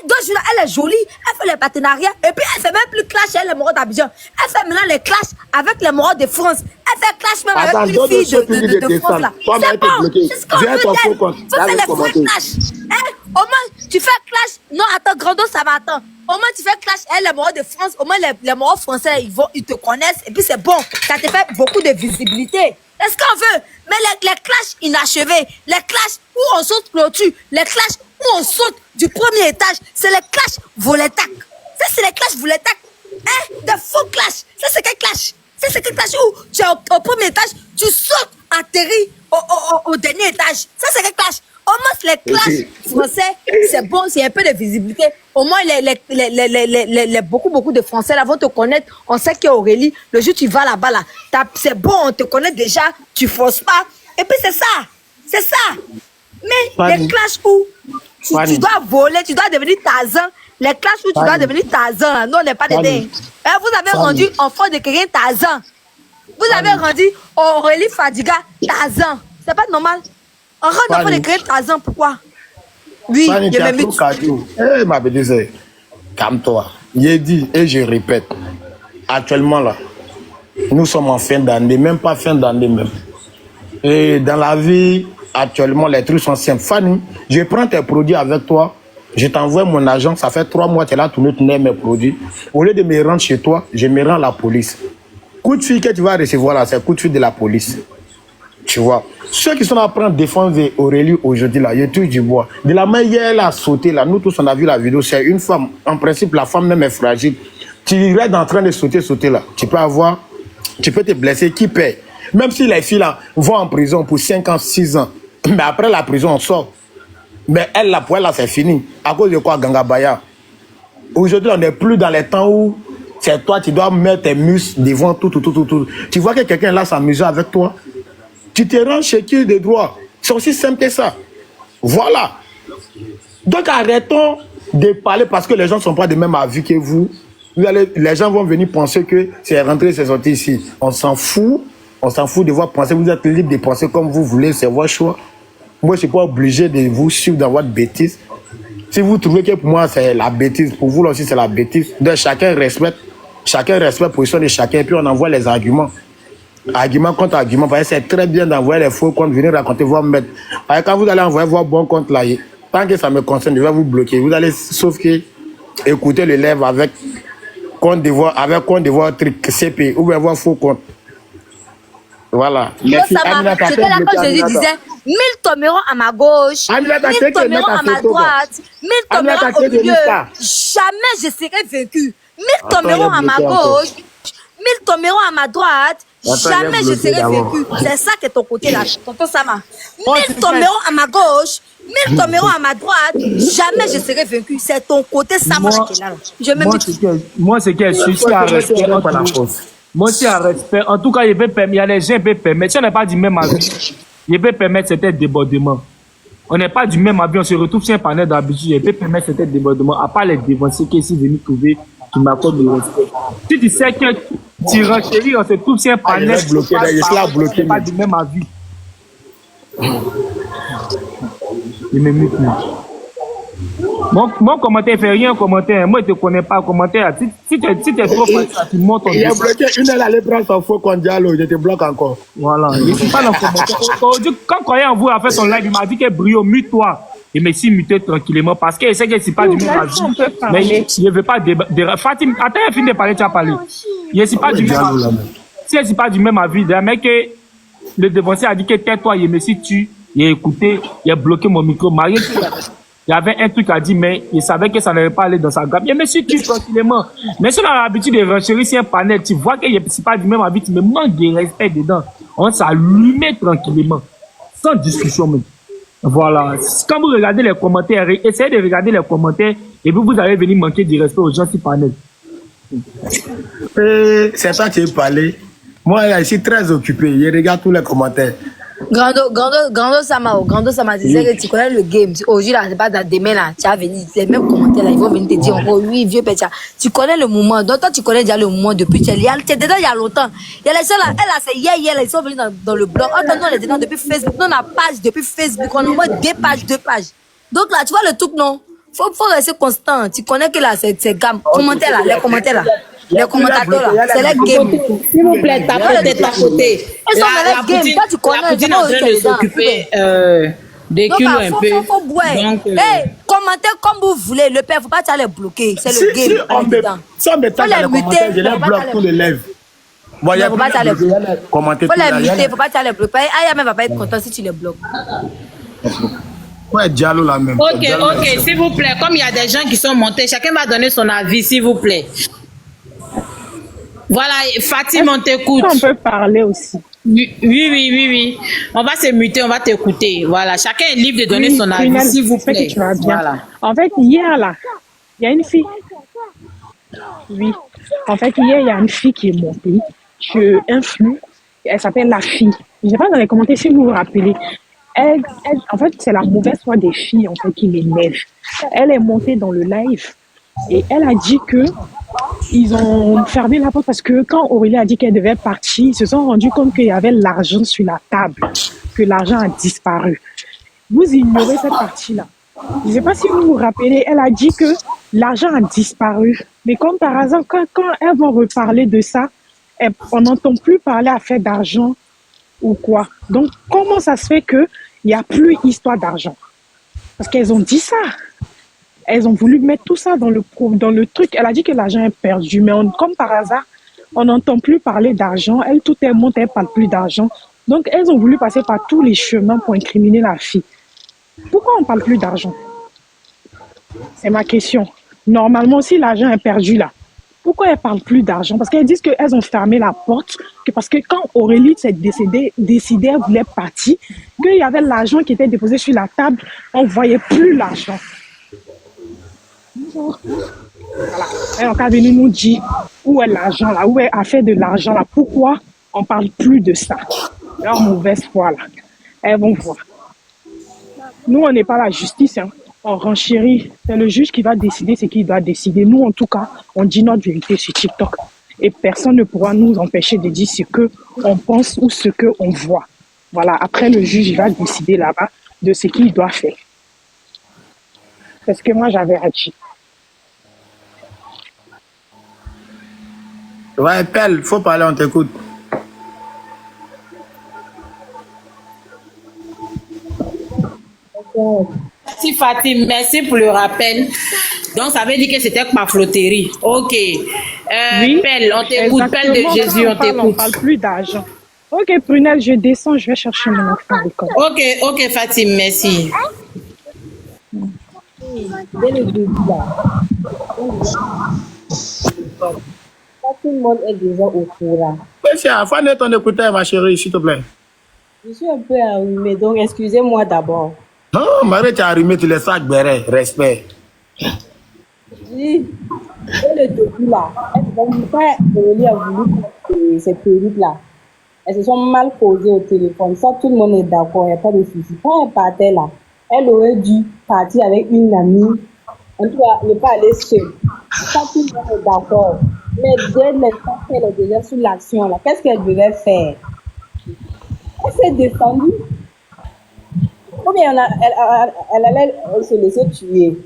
S5: Elle est jolie, elle fait les partenariats et puis elle fait même plus clash avec les moraux d'Abidjan. Elle fait maintenant les clashs avec les moraux de France. Elle fait clash même
S9: Attends,
S5: avec une
S9: donne
S5: fille
S9: ceux qui disent
S5: de
S9: de
S5: France là.
S9: descendre. Toi,
S5: C'est
S9: mais t'es
S5: bon,
S9: bloqué.
S5: c'est ce qu'on
S9: Viens
S5: veut
S9: ton faux
S5: d'elle.
S9: compte.
S5: Faut faire
S9: Allez
S5: les vrais
S9: commenter.
S5: clashs. Au moins, tu fais clash. Non, attends, Grando, ça va attendre. Au moins, tu fais clash avec les moraux de France. Au moins, les moraux français, ils te connaissent et puis c'est bon. Ça te fait beaucoup de visibilité. C'est ce qu'on veut. Mais les clashs inachevés, les clashs où on saute clôture, les clashs où on saute du premier étage, c'est les clashs voletac. Ça, c'est les clashs voletac. Des faux clashs. Ça, c'est quel clash? Ça, c'est quel clash où tu es au premier étage, tu sautes, atterris au dernier étage. Ça, c'est quel clash? Au moins, les clashs français, c'est bon, c'est un peu de visibilité. Au moins, beaucoup de Français là vont te connaître. On sait qu'il y a Aurélie. Le jour où tu vas là-bas, là, c'est bon, on te connaît déjà, tu forces pas. Et puis, c'est ça. C'est ça. Mais
S9: Fanny.
S5: les clashs où tu
S9: Fanny.
S5: dois voler, tu dois devenir Tarzan. Les clashs où tu dois devenir Tarzan, là, nous, on n'est pas des
S9: Fanny.
S5: dingues. Vous avez
S9: Fanny.
S5: rendu enfant de quelqu'un Tarzan. Vous avez rendu Aurélie Fadiga Tarzan. C'est pas normal. On rend enfant de
S9: Fanny.
S5: quelqu'un Tarzan, pourquoi? Oui,
S9: Fanny,
S5: il
S9: tu
S5: y a
S9: as
S5: même
S9: trop cadeau. Eh, ma belle, calme-toi. J'ai dit et je répète, actuellement là, nous sommes en fin d'année, même pas fin d'année même. Et dans la vie, actuellement, les trucs sont simples. Fanny, je prends tes produits avec toi, je t'envoie mon agent, ça fait 3 mois que tu es là, tu tourner mes produits. Au lieu de me rendre chez toi, je me rends à la police. Coup de fil que tu vas recevoir là, c'est coup de fil de la police. Tu vois, ceux qui sont là pour défendre Aurélie aujourd'hui, là, je touche du bois. De la main, elle a sauté, là, nous tous on a vu la vidéo, c'est une femme. En principe, la femme même est fragile. Tu restes en train de sauter là. Tu peux te blesser, qui paie? Même si les filles là vont en prison pour 5 ans, 6 ans, mais après la prison, on sort. Mais elle, là, pour elle, là, c'est fini. À cause de quoi, Gangabaya? Aujourd'hui, on n'est plus dans les temps où c'est toi, tu dois mettre tes muscles devant tout. Tu vois que quelqu'un là s'amuse avec toi. Tu te rends chez qui de droit. C'est aussi simple que ça. Voilà. Donc arrêtons de parler parce que les gens ne sont pas de même avis que vous. Les gens vont venir penser que c'est rentré, c'est sorti ici. On s'en fout. On s'en fout de voir penser. Vous êtes libre de penser comme vous voulez. C'est votre choix. Moi, je ne suis pas obligé de vous suivre dans votre bêtise. Si vous trouvez que pour moi, c'est la bêtise, pour vous là aussi, c'est la bêtise. Donc chacun respecte la position de chacun et puis on envoie les arguments. Argument contre argument, parce que c'est très bien d'envoyer les faux comptes, venir raconter vos maîtres. Parce que quand vous allez envoyer vos bons comptes là, tant que ça me concerne, je vais vous bloquer. Vous allez, sauf que, écouter le live avec compte de votre truc CP, ou bien vos faux comptes. Voilà.
S5: J'étais là quand je lui disais 1000 tomerons à ma gauche, 1000 tomerons à ma droite, 1000 tomerons au milieu. Jamais je serai vaincu. 1000 tomerons à ma gauche, 1000 tomerons à ma droite, jamais je serai vaincu. C'est ça que ton côté là, tonton Sama. 1000 tomerons à ma gauche, 1000 tomerons à ma droite, jamais je serai vaincu. C'est ton côté Sama qui est là. Je me
S7: Moi, c'est qu'elle suit à respect. Moi aussi, à respect. En tout cas, il y a les gens qui peuvent permettre. Si on n'est pas du même avis, il peut permettre certains débordements. On n'est pas du même avis, on se retrouve sur un panel d'habitude, il peut permettre certains débordements, à part les dévanciers qui sont venus trouver, qui m'accordent le respect. Si tu sais que tu renchéris, on se trouve sur un panel, on n'est pas du même avis. Il me mute. Mon commentaire fait rien, commentaire. Moi, je te connais pas, commentaire. Si tu es trop facile, tu montes ton
S9: Il a bloqué une, elle allait prendre son faux compte Diallo, je te bloque encore.
S7: Voilà, je ne suis pas dans le commentaire. Quand Croyant en vous a fait son live, il m'a dit que Brio, mute-toi. Et me suis muté tranquillement parce qu'il sait que c'est pas du même avis. Mais je ne veux pas Fatim, attends, fin de parler, tu as parlé. Je ne suis pas du même avis. Si je ne suis pas du même avis, mec, le dévancier a dit que tais-toi, il me suis tué, il a écouté, il a bloqué mon micro. Marie, il y avait un truc à dire, mais il savait que ça n'allait pas aller dans sa gamme. Il me suis tué tranquillement. Mais si on a l'habitude de renchérir sur un panel, tu vois que je ne suis pas du même avis, tu me manques de respect dedans. On s'allumait tranquillement, sans discussion même. Voilà. Quand vous regardez les commentaires, essayez de regarder les commentaires et vous allez venir manquer du respect aux gens qui parlent.
S9: C'est ça que tu as parlé. Moi, je suis très occupé. Je regarde tous les commentaires.
S5: Grando Sama disait que tu connais le game. Aujourd'hui, là, c'est pas demain, là. Tu as venu, les mêmes commentaires, là, ils vont venir te dire encore, oui, vieux pétia. Tu connais le moment. Donc, toi, tu connais déjà le moment depuis. Tu es dedans il y a longtemps. Il y a les gens là, c'est hier, ils sont venus dans le blog. Attends, nous, on est dedans depuis Facebook. Nous, on a page depuis Facebook. On envoie deux pages. Donc, là, tu vois le truc, non? Faut rester constant. Tu connais que là, c'est gamme. Commentaires là, les commentaires là. Les commentateurs là, c'est les games.
S4: S'il vous plaît, tapotez.
S5: Ils sont dans les games. Toi, tu connais.
S4: La Poutine est en train de s'occuper des culs un peu.
S5: Faut boire. Commentez comme vous voulez. Le père, faut pas les bloquer. C'est le game.
S9: Si on me tape dans les commentaires, je les bloque tous les lèvres. Bon, il y a pas les commenter.
S5: Faut les muter, faut pas les bloquer. Aya même va pas être content si tu les bloques.
S9: Ouais, Diallo la même.
S4: Ok, s'il vous plaît. Comme il y a des gens qui sont montés, chacun va donner son avis, s'il vous plaît. Voilà, Fatim, on t'écoute.
S10: On peut parler aussi.
S4: Oui. On va se muter, on va t'écouter. Voilà, chacun est libre de donner son avis, s'il vous plaît.
S10: Tu vas bien.
S4: Voilà.
S10: En fait, hier, là, il y a une fille. Oui. En fait, hier, il y a une fille qui est montée. Je influe. Elle s'appelle La Fille. Je ne sais pas dans les commentaires si vous vous rappelez. Elle, en fait, c'est la mauvaise foi des filles, en fait, qui l'énerve. Elle est montée dans le live et elle a dit que ils ont fermé la porte parce que quand Aurélie a dit qu'elle devait partir, ils se sont rendus compte qu'il y avait l'argent sur la table, que l'argent a disparu. Vous ignorez cette partie-là. Je ne sais pas si vous vous rappelez, elle a dit que l'argent a disparu. Mais comme par hasard, quand elles vont reparler de ça, on n'entend plus parler à fait d'argent ou quoi. Donc, comment ça se fait qu'il n'y a plus histoire d'argent? Parce qu'elles ont dit ça. Elles ont voulu mettre tout ça dans le truc. Elle a dit que l'argent est perdu. Mais comme par hasard, on n'entend plus parler d'argent. Elle, tout est monte, elle ne parle plus d'argent. Donc, elles ont voulu passer par tous les chemins pour incriminer la fille. Pourquoi on ne parle plus d'argent? C'est ma question. Normalement, si l'argent est perdu là, pourquoi elles ne parlent plus d'argent? Parce qu'elles disent qu'elles ont fermé la porte, parce que quand Aurélie s'est décidée, elle voulait partir, qu'il y avait l'argent qui était déposé sur la table, on ne voyait plus l'argent. Voilà. Et on est venu nous dire où est l'argent là, où est a fait de l'argent là, pourquoi on ne parle plus de ça? Leur mauvaise foi là. Elles vont voir. Nous, on n'est pas la justice, hein. On renchérit. C'est le juge qui va décider ce qu'il doit décider. Nous, en tout cas, on dit notre vérité sur TikTok. Et personne ne pourra nous empêcher de dire ce qu'on pense ou ce qu'on voit. Voilà. Après, le juge il va décider là-bas de ce qu'il doit faire. C'est ce que moi, j'avais à dire.
S9: Ouais, Pelle, faut parler, on t'écoute.
S4: Merci Fatim, merci pour le rappel. Donc ça veut dire que c'était ma flotterie. Ok.
S10: Oui,
S4: Pelle, on t'écoute. Pelle de Jésus, on t'écoute.
S10: On parle plus d'argent. Ok, Prunelle, je descends, je vais chercher mon enfant à l'école.
S4: Ok, Fatim, merci.
S11: Dès le début, là, tout le monde est déjà au courant.
S9: Monsieur, faut mettre ton écouteur, ma chérie, s'il te plaît.
S11: Je suis un peu allumée, donc excusez-moi d'abord.
S9: Non, Marie, tu as allumé, tu les sacs, béret, respect.
S11: Oui, dès le début, là, Aurélie a voulu ces perruques-là. Elles se sont mal posées au téléphone. Ça, tout le monde est d'accord, il n'y a pas de souci. Quand elle partait là, elle aurait dû partir avec une amie. En tout cas, ne pas aller seule. Ça, tout le monde est d'accord. Mais dès l'instant qu'elle est déjà sous l'action, là, qu'est-ce qu'elle devait faire? Elle s'est défendue. Ou bien elle allait se laisser tuer.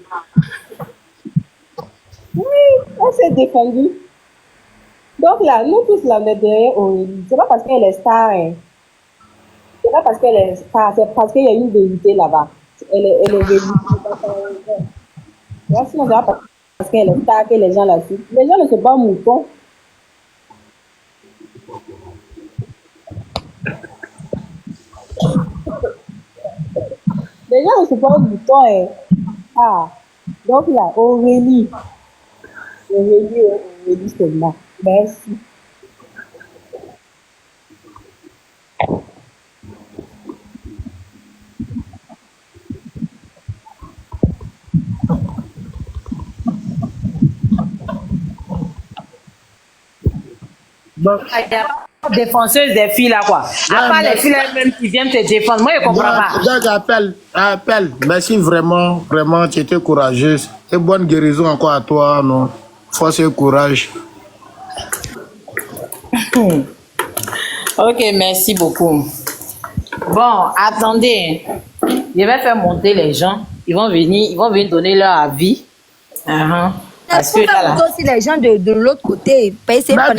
S11: Elle s'est défendue. Donc là, nous tous là, on est derrière Aurélie. C'est pas parce qu'elle est star, hein. C'est pas parce qu'elle est star, c'est parce qu'il y a une vérité là-bas. Elle est vérité. Sinon, c'est pas parce qu'elle est star que les gens la suivent. Les gens ne sont pas moutons. Les gens ne sont pas moutons, hein. Ah, donc là, Aurélie seulement. Merci.
S9: Donc,
S4: Il y a pas défenseuse des filles là quoi. À part les filles elles-mêmes qui viennent te défendre. Moi je comprends pas.
S9: donc, appelle. Merci vraiment, vraiment, tu étais courageuse. Et bonne guérison encore à toi, non? Force et courage.
S4: Ok, merci beaucoup. Bon, attendez. Je vais faire monter les gens. Ils vont venir donner leur avis. Parce que là,
S5: aussi les gens de l'autre côté.
S4: voilà,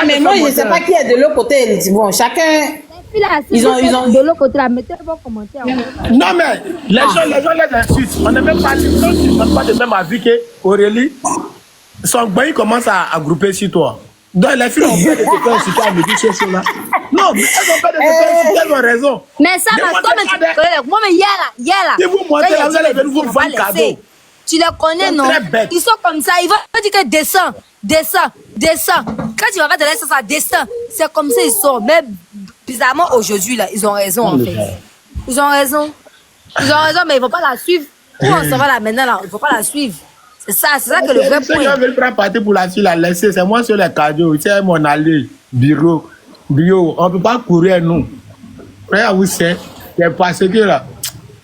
S4: mais moi je ne sais pas qui est de l'autre côté. Bon, chacun. Ils ont
S5: de l'autre côté là, mettez vos commentaires.
S9: Non, mais les gens les insultent. On n'est même pas de même avis que Aurélie. Son bain commence à grouper sur toi. Donc les filles ont peur de te faire insulter à midi chez ceux-là. Non, mais elles ont peur de te faire insulter, elles ont raison.
S5: Mais ça, toi, mais tu peux. Moi, mais hier là.
S9: Si vous montez là, vous allez venir vous vendre cadeau.
S5: Tu les connais, non? Ils sont comme ça. Ils vont dire que descends. Quand tu vas pas te laisser ça, descends. C'est comme ça ils sont. Mais bizarrement, aujourd'hui, là, ils ont raison, en fait. Ils ont raison, mais ils vont pas la suivre. Où on s'en va là maintenant, là? Il faut pas la suivre. C'est ça que le vrai point.
S9: Si on veut prendre parti pour la suivre, la laisser, c'est moi sur les cardio. C'est mon allée, bureau. On peut pas courir, nous. Regarde où c'est parce que là,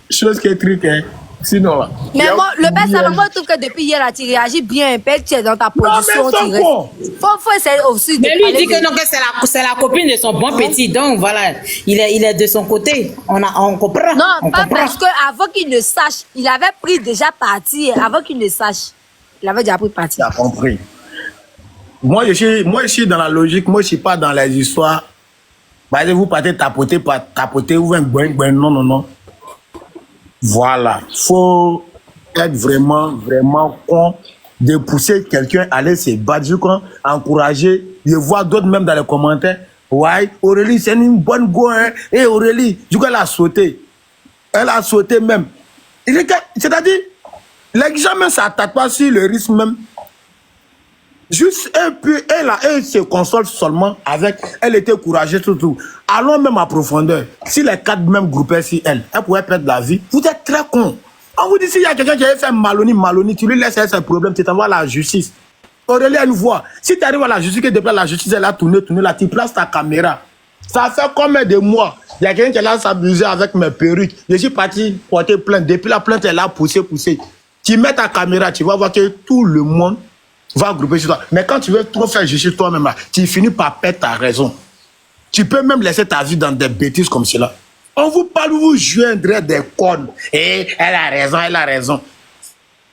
S9: chose qui est truc, hein. Sinon,
S5: mais moi, le père, ça me trouve que depuis hier, là, tu réagis bien, père, tu es dans ta position. Faut essayer aussi.
S4: Mais lui, il dit que non, que c'est la copine de son bon petit. Donc, voilà, il est de son côté. On comprend.
S5: Non, pas parce qu'avant qu'il ne sache, il avait pris déjà parti. Avant qu'il ne sache, il avait déjà pris parti.
S9: Tu as compris. Moi, je suis dans la logique. Moi, je suis pas dans les histoires. Vous partez tapoter, ou un non. Voilà, faut être vraiment con de pousser quelqu'un à aller se battre, encourager. Je vois d'autres même dans les commentaires. Ouais, Aurélie, c'est une bonne go, hein. Et Aurélie, du coup, elle a sauté. Elle a sauté même. C'est-à-dire, les gens même s'attaquent pas sur le risque même. Juste un peu, elle se console seulement avec, elle était courageuse surtout. Allons même à profondeur. Si les quatre même groupaient sur elle pourrait perdre la vie. Vous êtes très con. On vous dit, s'il y a quelqu'un qui a fait Maloni, tu lui laisses ses problèmes, tu t'envoies à la justice. Aurélie, elle voit. Si tu arrives à la justice, que depuis la justice, elle a tourné là, tu places ta caméra. Ça fait combien de mois? Il y a quelqu'un qui est là s'abuser avec mes perruques. Je suis parti porter plainte. Depuis la plainte, elle a poussé. Tu mets ta caméra, tu vas voir que tout le monde va grouper sur toi. Mais quand tu veux trop faire justice toi-même, tu finis par perdre ta raison. Tu peux même laisser ta vie dans des bêtises comme cela. On vous parle, vous joindrez des cornes. Et elle a raison.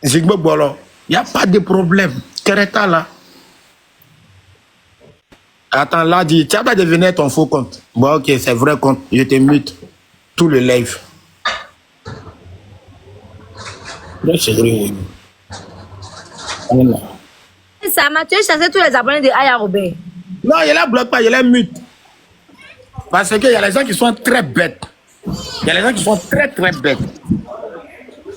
S9: Zigbo Bolo, il n'y a pas de problème. Kereta là. Attends, là, dis, tu vas pas devenir ton faux compte. Bon, ok, c'est vrai compte. Je te mute tout le live. Là, c'est vrai.
S5: Ça m'a tué chasser tous les abonnés de Aya Robert.
S9: Non, il la bloque pas, il la mute. Parce qu'il y a les gens qui sont très bêtes. Il y a les gens qui sont très bêtes.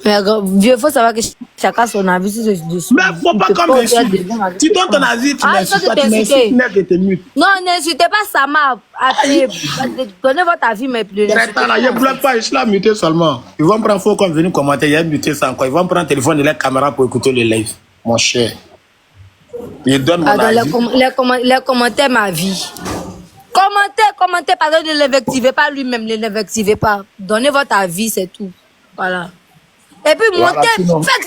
S5: Mais vieux, faut savoir que chacun son avis sur ce
S9: mais faut pas comme insulter. Tu donnes ton avis, tu m'insultes pas, tu m'insultes, et tu mutes.
S5: Non, n'insultez pas Sama. Donnez votre avis, mais plus.
S9: Il ne bloque pas, je l'ai muté seulement. Ils vont prendre faux comme venir commenter, il y a muté ça encore. Ils vont prendre le téléphone et la caméra pour écouter le live. Mon cher. Il donne mon avis.
S5: Les commentaires, ma vie. Commentez, pardon, ne l'invectivez pas lui-même, ne l'invectivez pas. Donnez votre avis, c'est tout. Voilà. Et puis, montez, faites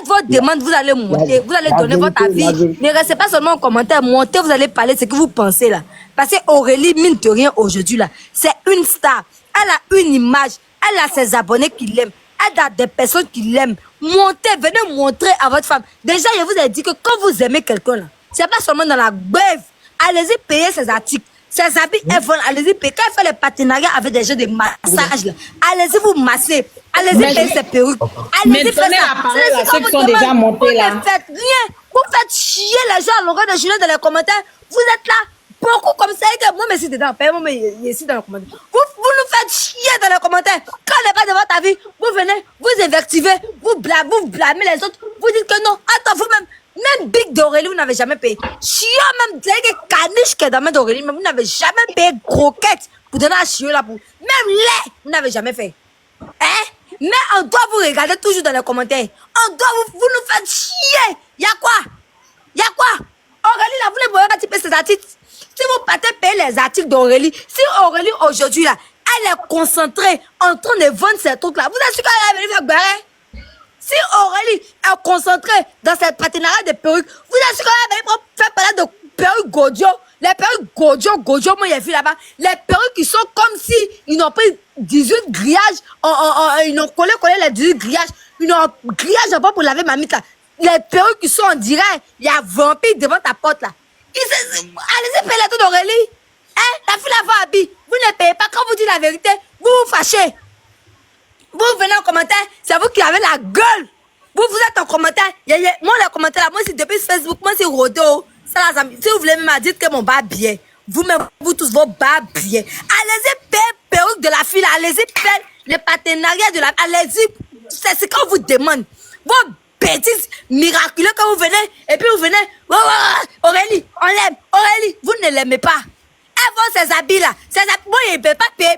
S5: votre demande, vous allez monter, vous allez donner votre avis. Ne restez pas seulement en commentaire, montez, vous allez parler de ce que vous pensez là. Parce que Aurélie, mine de rien, aujourd'hui là, c'est une star. Elle a une image, elle a ses abonnés qui l'aiment. aide à des personnes qui l'aiment. Montez, venez montrer à votre femme. Déjà, je vous ai dit que quand vous aimez quelqu'un, là, c'est pas seulement dans la grève. Allez-y payer ses articles. Ses habits, allez-y payer. Quand elle fait les partenariats avec des gens de massage, là, allez-y vous masser. Allez-y payer ses perruques. Allez-y faire
S4: donnez
S5: ça.
S4: la parole
S5: C'est
S4: à
S5: ce
S4: ceux
S5: qu'on
S4: qui
S5: vous
S4: sont déjà
S5: demande.
S4: montés
S5: Vous
S4: là.
S5: ne faites rien. Vous faites chier les gens à longueur de journée dans les commentaires. Vous êtes là. Beaucoup comme ça, et que moi, mais si dedans, moi, mais ici dans les commentaires. Vous nous faites chier dans les commentaires. Quand on n'est pas devant ta vie, vous venez, vous invectivez, vous blâmez les autres. Vous dites que non, attends, même Big d'Aurélie, vous n'avez jamais payé. Chiot, même Caniche qui est dans la main d'Aurélie, mais vous n'avez jamais payé Croquette pour donner à Chiot là pour. Même lait, vous n'avez jamais fait. Hein? Mais on doit vous regarder toujours dans les commentaires. On doit vous nous faites chier. Y'a quoi? Aurélie, là, vous ne pouvez pas typer ses articles. Si vous partez payer les articles d'Aurélie, si Aurélie aujourd'hui là, elle est concentrée en train de vendre ces trucs là, vous êtes sûr qu'elle va venir faire barrer? Si Aurélie est concentrée dans cette partenariat de perruques, vous êtes sûr qu'elle va venir faire parler de perruques Godio? Les perruques Godio, moi j'ai vu là-bas, les perruques qui sont comme si ils n'ont pris 18 grillages, ils ont collé les 18 grillages, ils ont grillage d'abord pour laver ma mythe là. Les perruques qui sont en direct, il y a vampire devant ta porte là. Allez-y payer les trucs d'Aurélie. Hein? La fille la va habiller. Vous ne payez pas. Quand vous dites la vérité, vous vous fâchez. Vous venez en commentaire, c'est vous qui avez la gueule. Vous êtes en commentaire. Moi, les commentaires là, moi, c'est depuis Facebook, moi, c'est Rodo. Si vous voulez me dire que mon bas bien, vous-même, vous tous, vos bas bien. Allez-y payer perruque de la fille là. Allez-y payer les partenariats de la fille. Allez-y. C'est ce qu'on vous demande. Vos bêtises miraculeuses quand vous venez, et puis vous venez, Aurélie, on l'aime, Aurélie, vous ne l'aimez pas. Elle vend ses habits là, moi je ne peux pas payer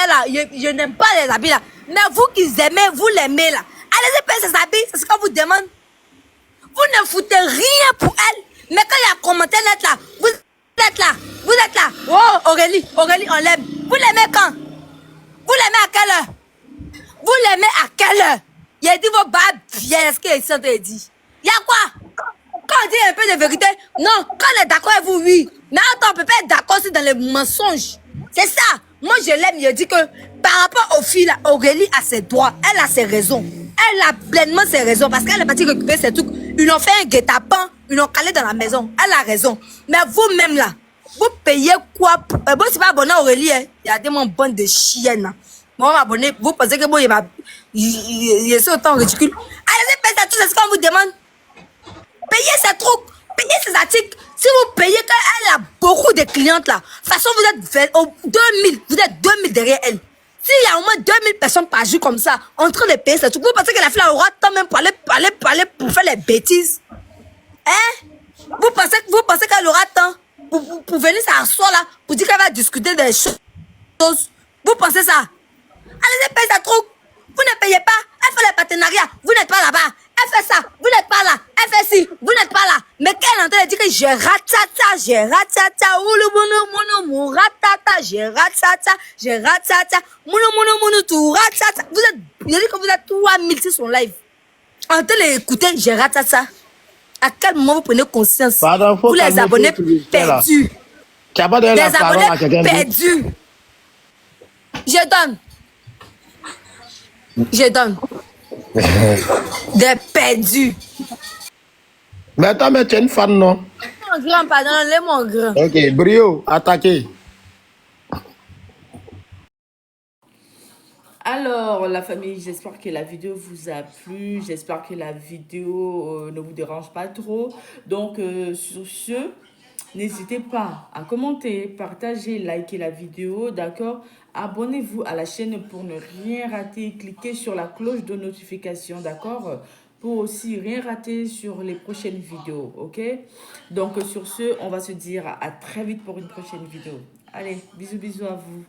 S5: là, je n'aime pas les habits là, mais vous qui aimez, vous l'aimez là, allez-y payer ses habits, c'est ce qu'on vous demande. Vous ne foutez rien pour elle, mais quand il y a un commentaire net là, vous êtes là, oh Aurélie, on l'aime, vous l'aimez quand? Vous l'aimez à quelle heure? Vous l'aimez à quelle heure? Il a dit vos bas bien, ce qu'il s'est dit. Il y a quoi? Quand on dit un peu de vérité, non, quand on est d'accord avec vous, oui. Mais attends, on peut pas être d'accord aussi dans les mensonges. C'est ça. Moi, je l'aime, il dit que par rapport aux filles, là, Aurélie a ses droits, elle a ses raisons. Elle a pleinement ses raisons parce qu'elle est partie récupérer ses trucs. Ils l'ont fait un guet-apens, ils l'ont calé dans la maison. Elle a raison. Mais vous-même là, vous payez quoi? Bon, c'est pas abonné à Aurélie, hein. Il y a des bande de chiennes. Hein. Moi, m'abonner, vous pensez que bon, il est autant ridicule. Allez-y, payez ça tout, c'est ce qu'on vous demande. Payez ces trucs, payez ces articles. Si vous payez, quand elle a beaucoup de clientes là, de toute façon, vous êtes 2000, vous êtes 2000 derrière elle. S'il y a au moins 2000 personnes par jour comme ça, en train de payer ces trucs, vous pensez que la fille aura temps même pour aller pour faire les bêtises? Hein? Vous pensez qu'elle aura temps pour venir s'asseoir là, pour dire qu'elle va discuter des choses? Vous pensez ça? Allez-y payer ces trucs. Vous ne payez pas. Elle fait les partenariats. Vous n'êtes pas là-bas. Elle fait ça. Vous n'êtes pas là. Elle fait ci. Vous n'êtes pas là. Mais quand elle est en train de dire que j'ai ratata, mounou, ratata, j'ai ratata, mounou, tout ratata. Vous êtes, il dit que vous êtes 3000 sur live. En train d'écouter, j'ai ratata. À quel moment vous prenez conscience?
S9: Pardon,
S5: vous les abonnés perdus.
S9: Tu n'as pas donné la parole à quelqu'un d'autre?
S5: Perdus. Je donne. Des perdus.
S9: Mais attends, mais tu es une fan, non?
S5: Mon grand, pardon, mon grand.
S9: Ok, Brio, attaquez.
S1: Alors, la famille, j'espère que la vidéo vous a plu. J'espère que la vidéo ne vous dérange pas trop. Donc, sur ce, n'hésitez pas à commenter, partager, liker la vidéo, d'accord? Abonnez-vous à la chaîne pour ne rien rater. Cliquez sur la cloche de notification, d'accord? Pour aussi rien rater sur les prochaines vidéos, ok? Donc, sur ce, on va se dire à très vite pour une prochaine vidéo. Allez, bisous à vous.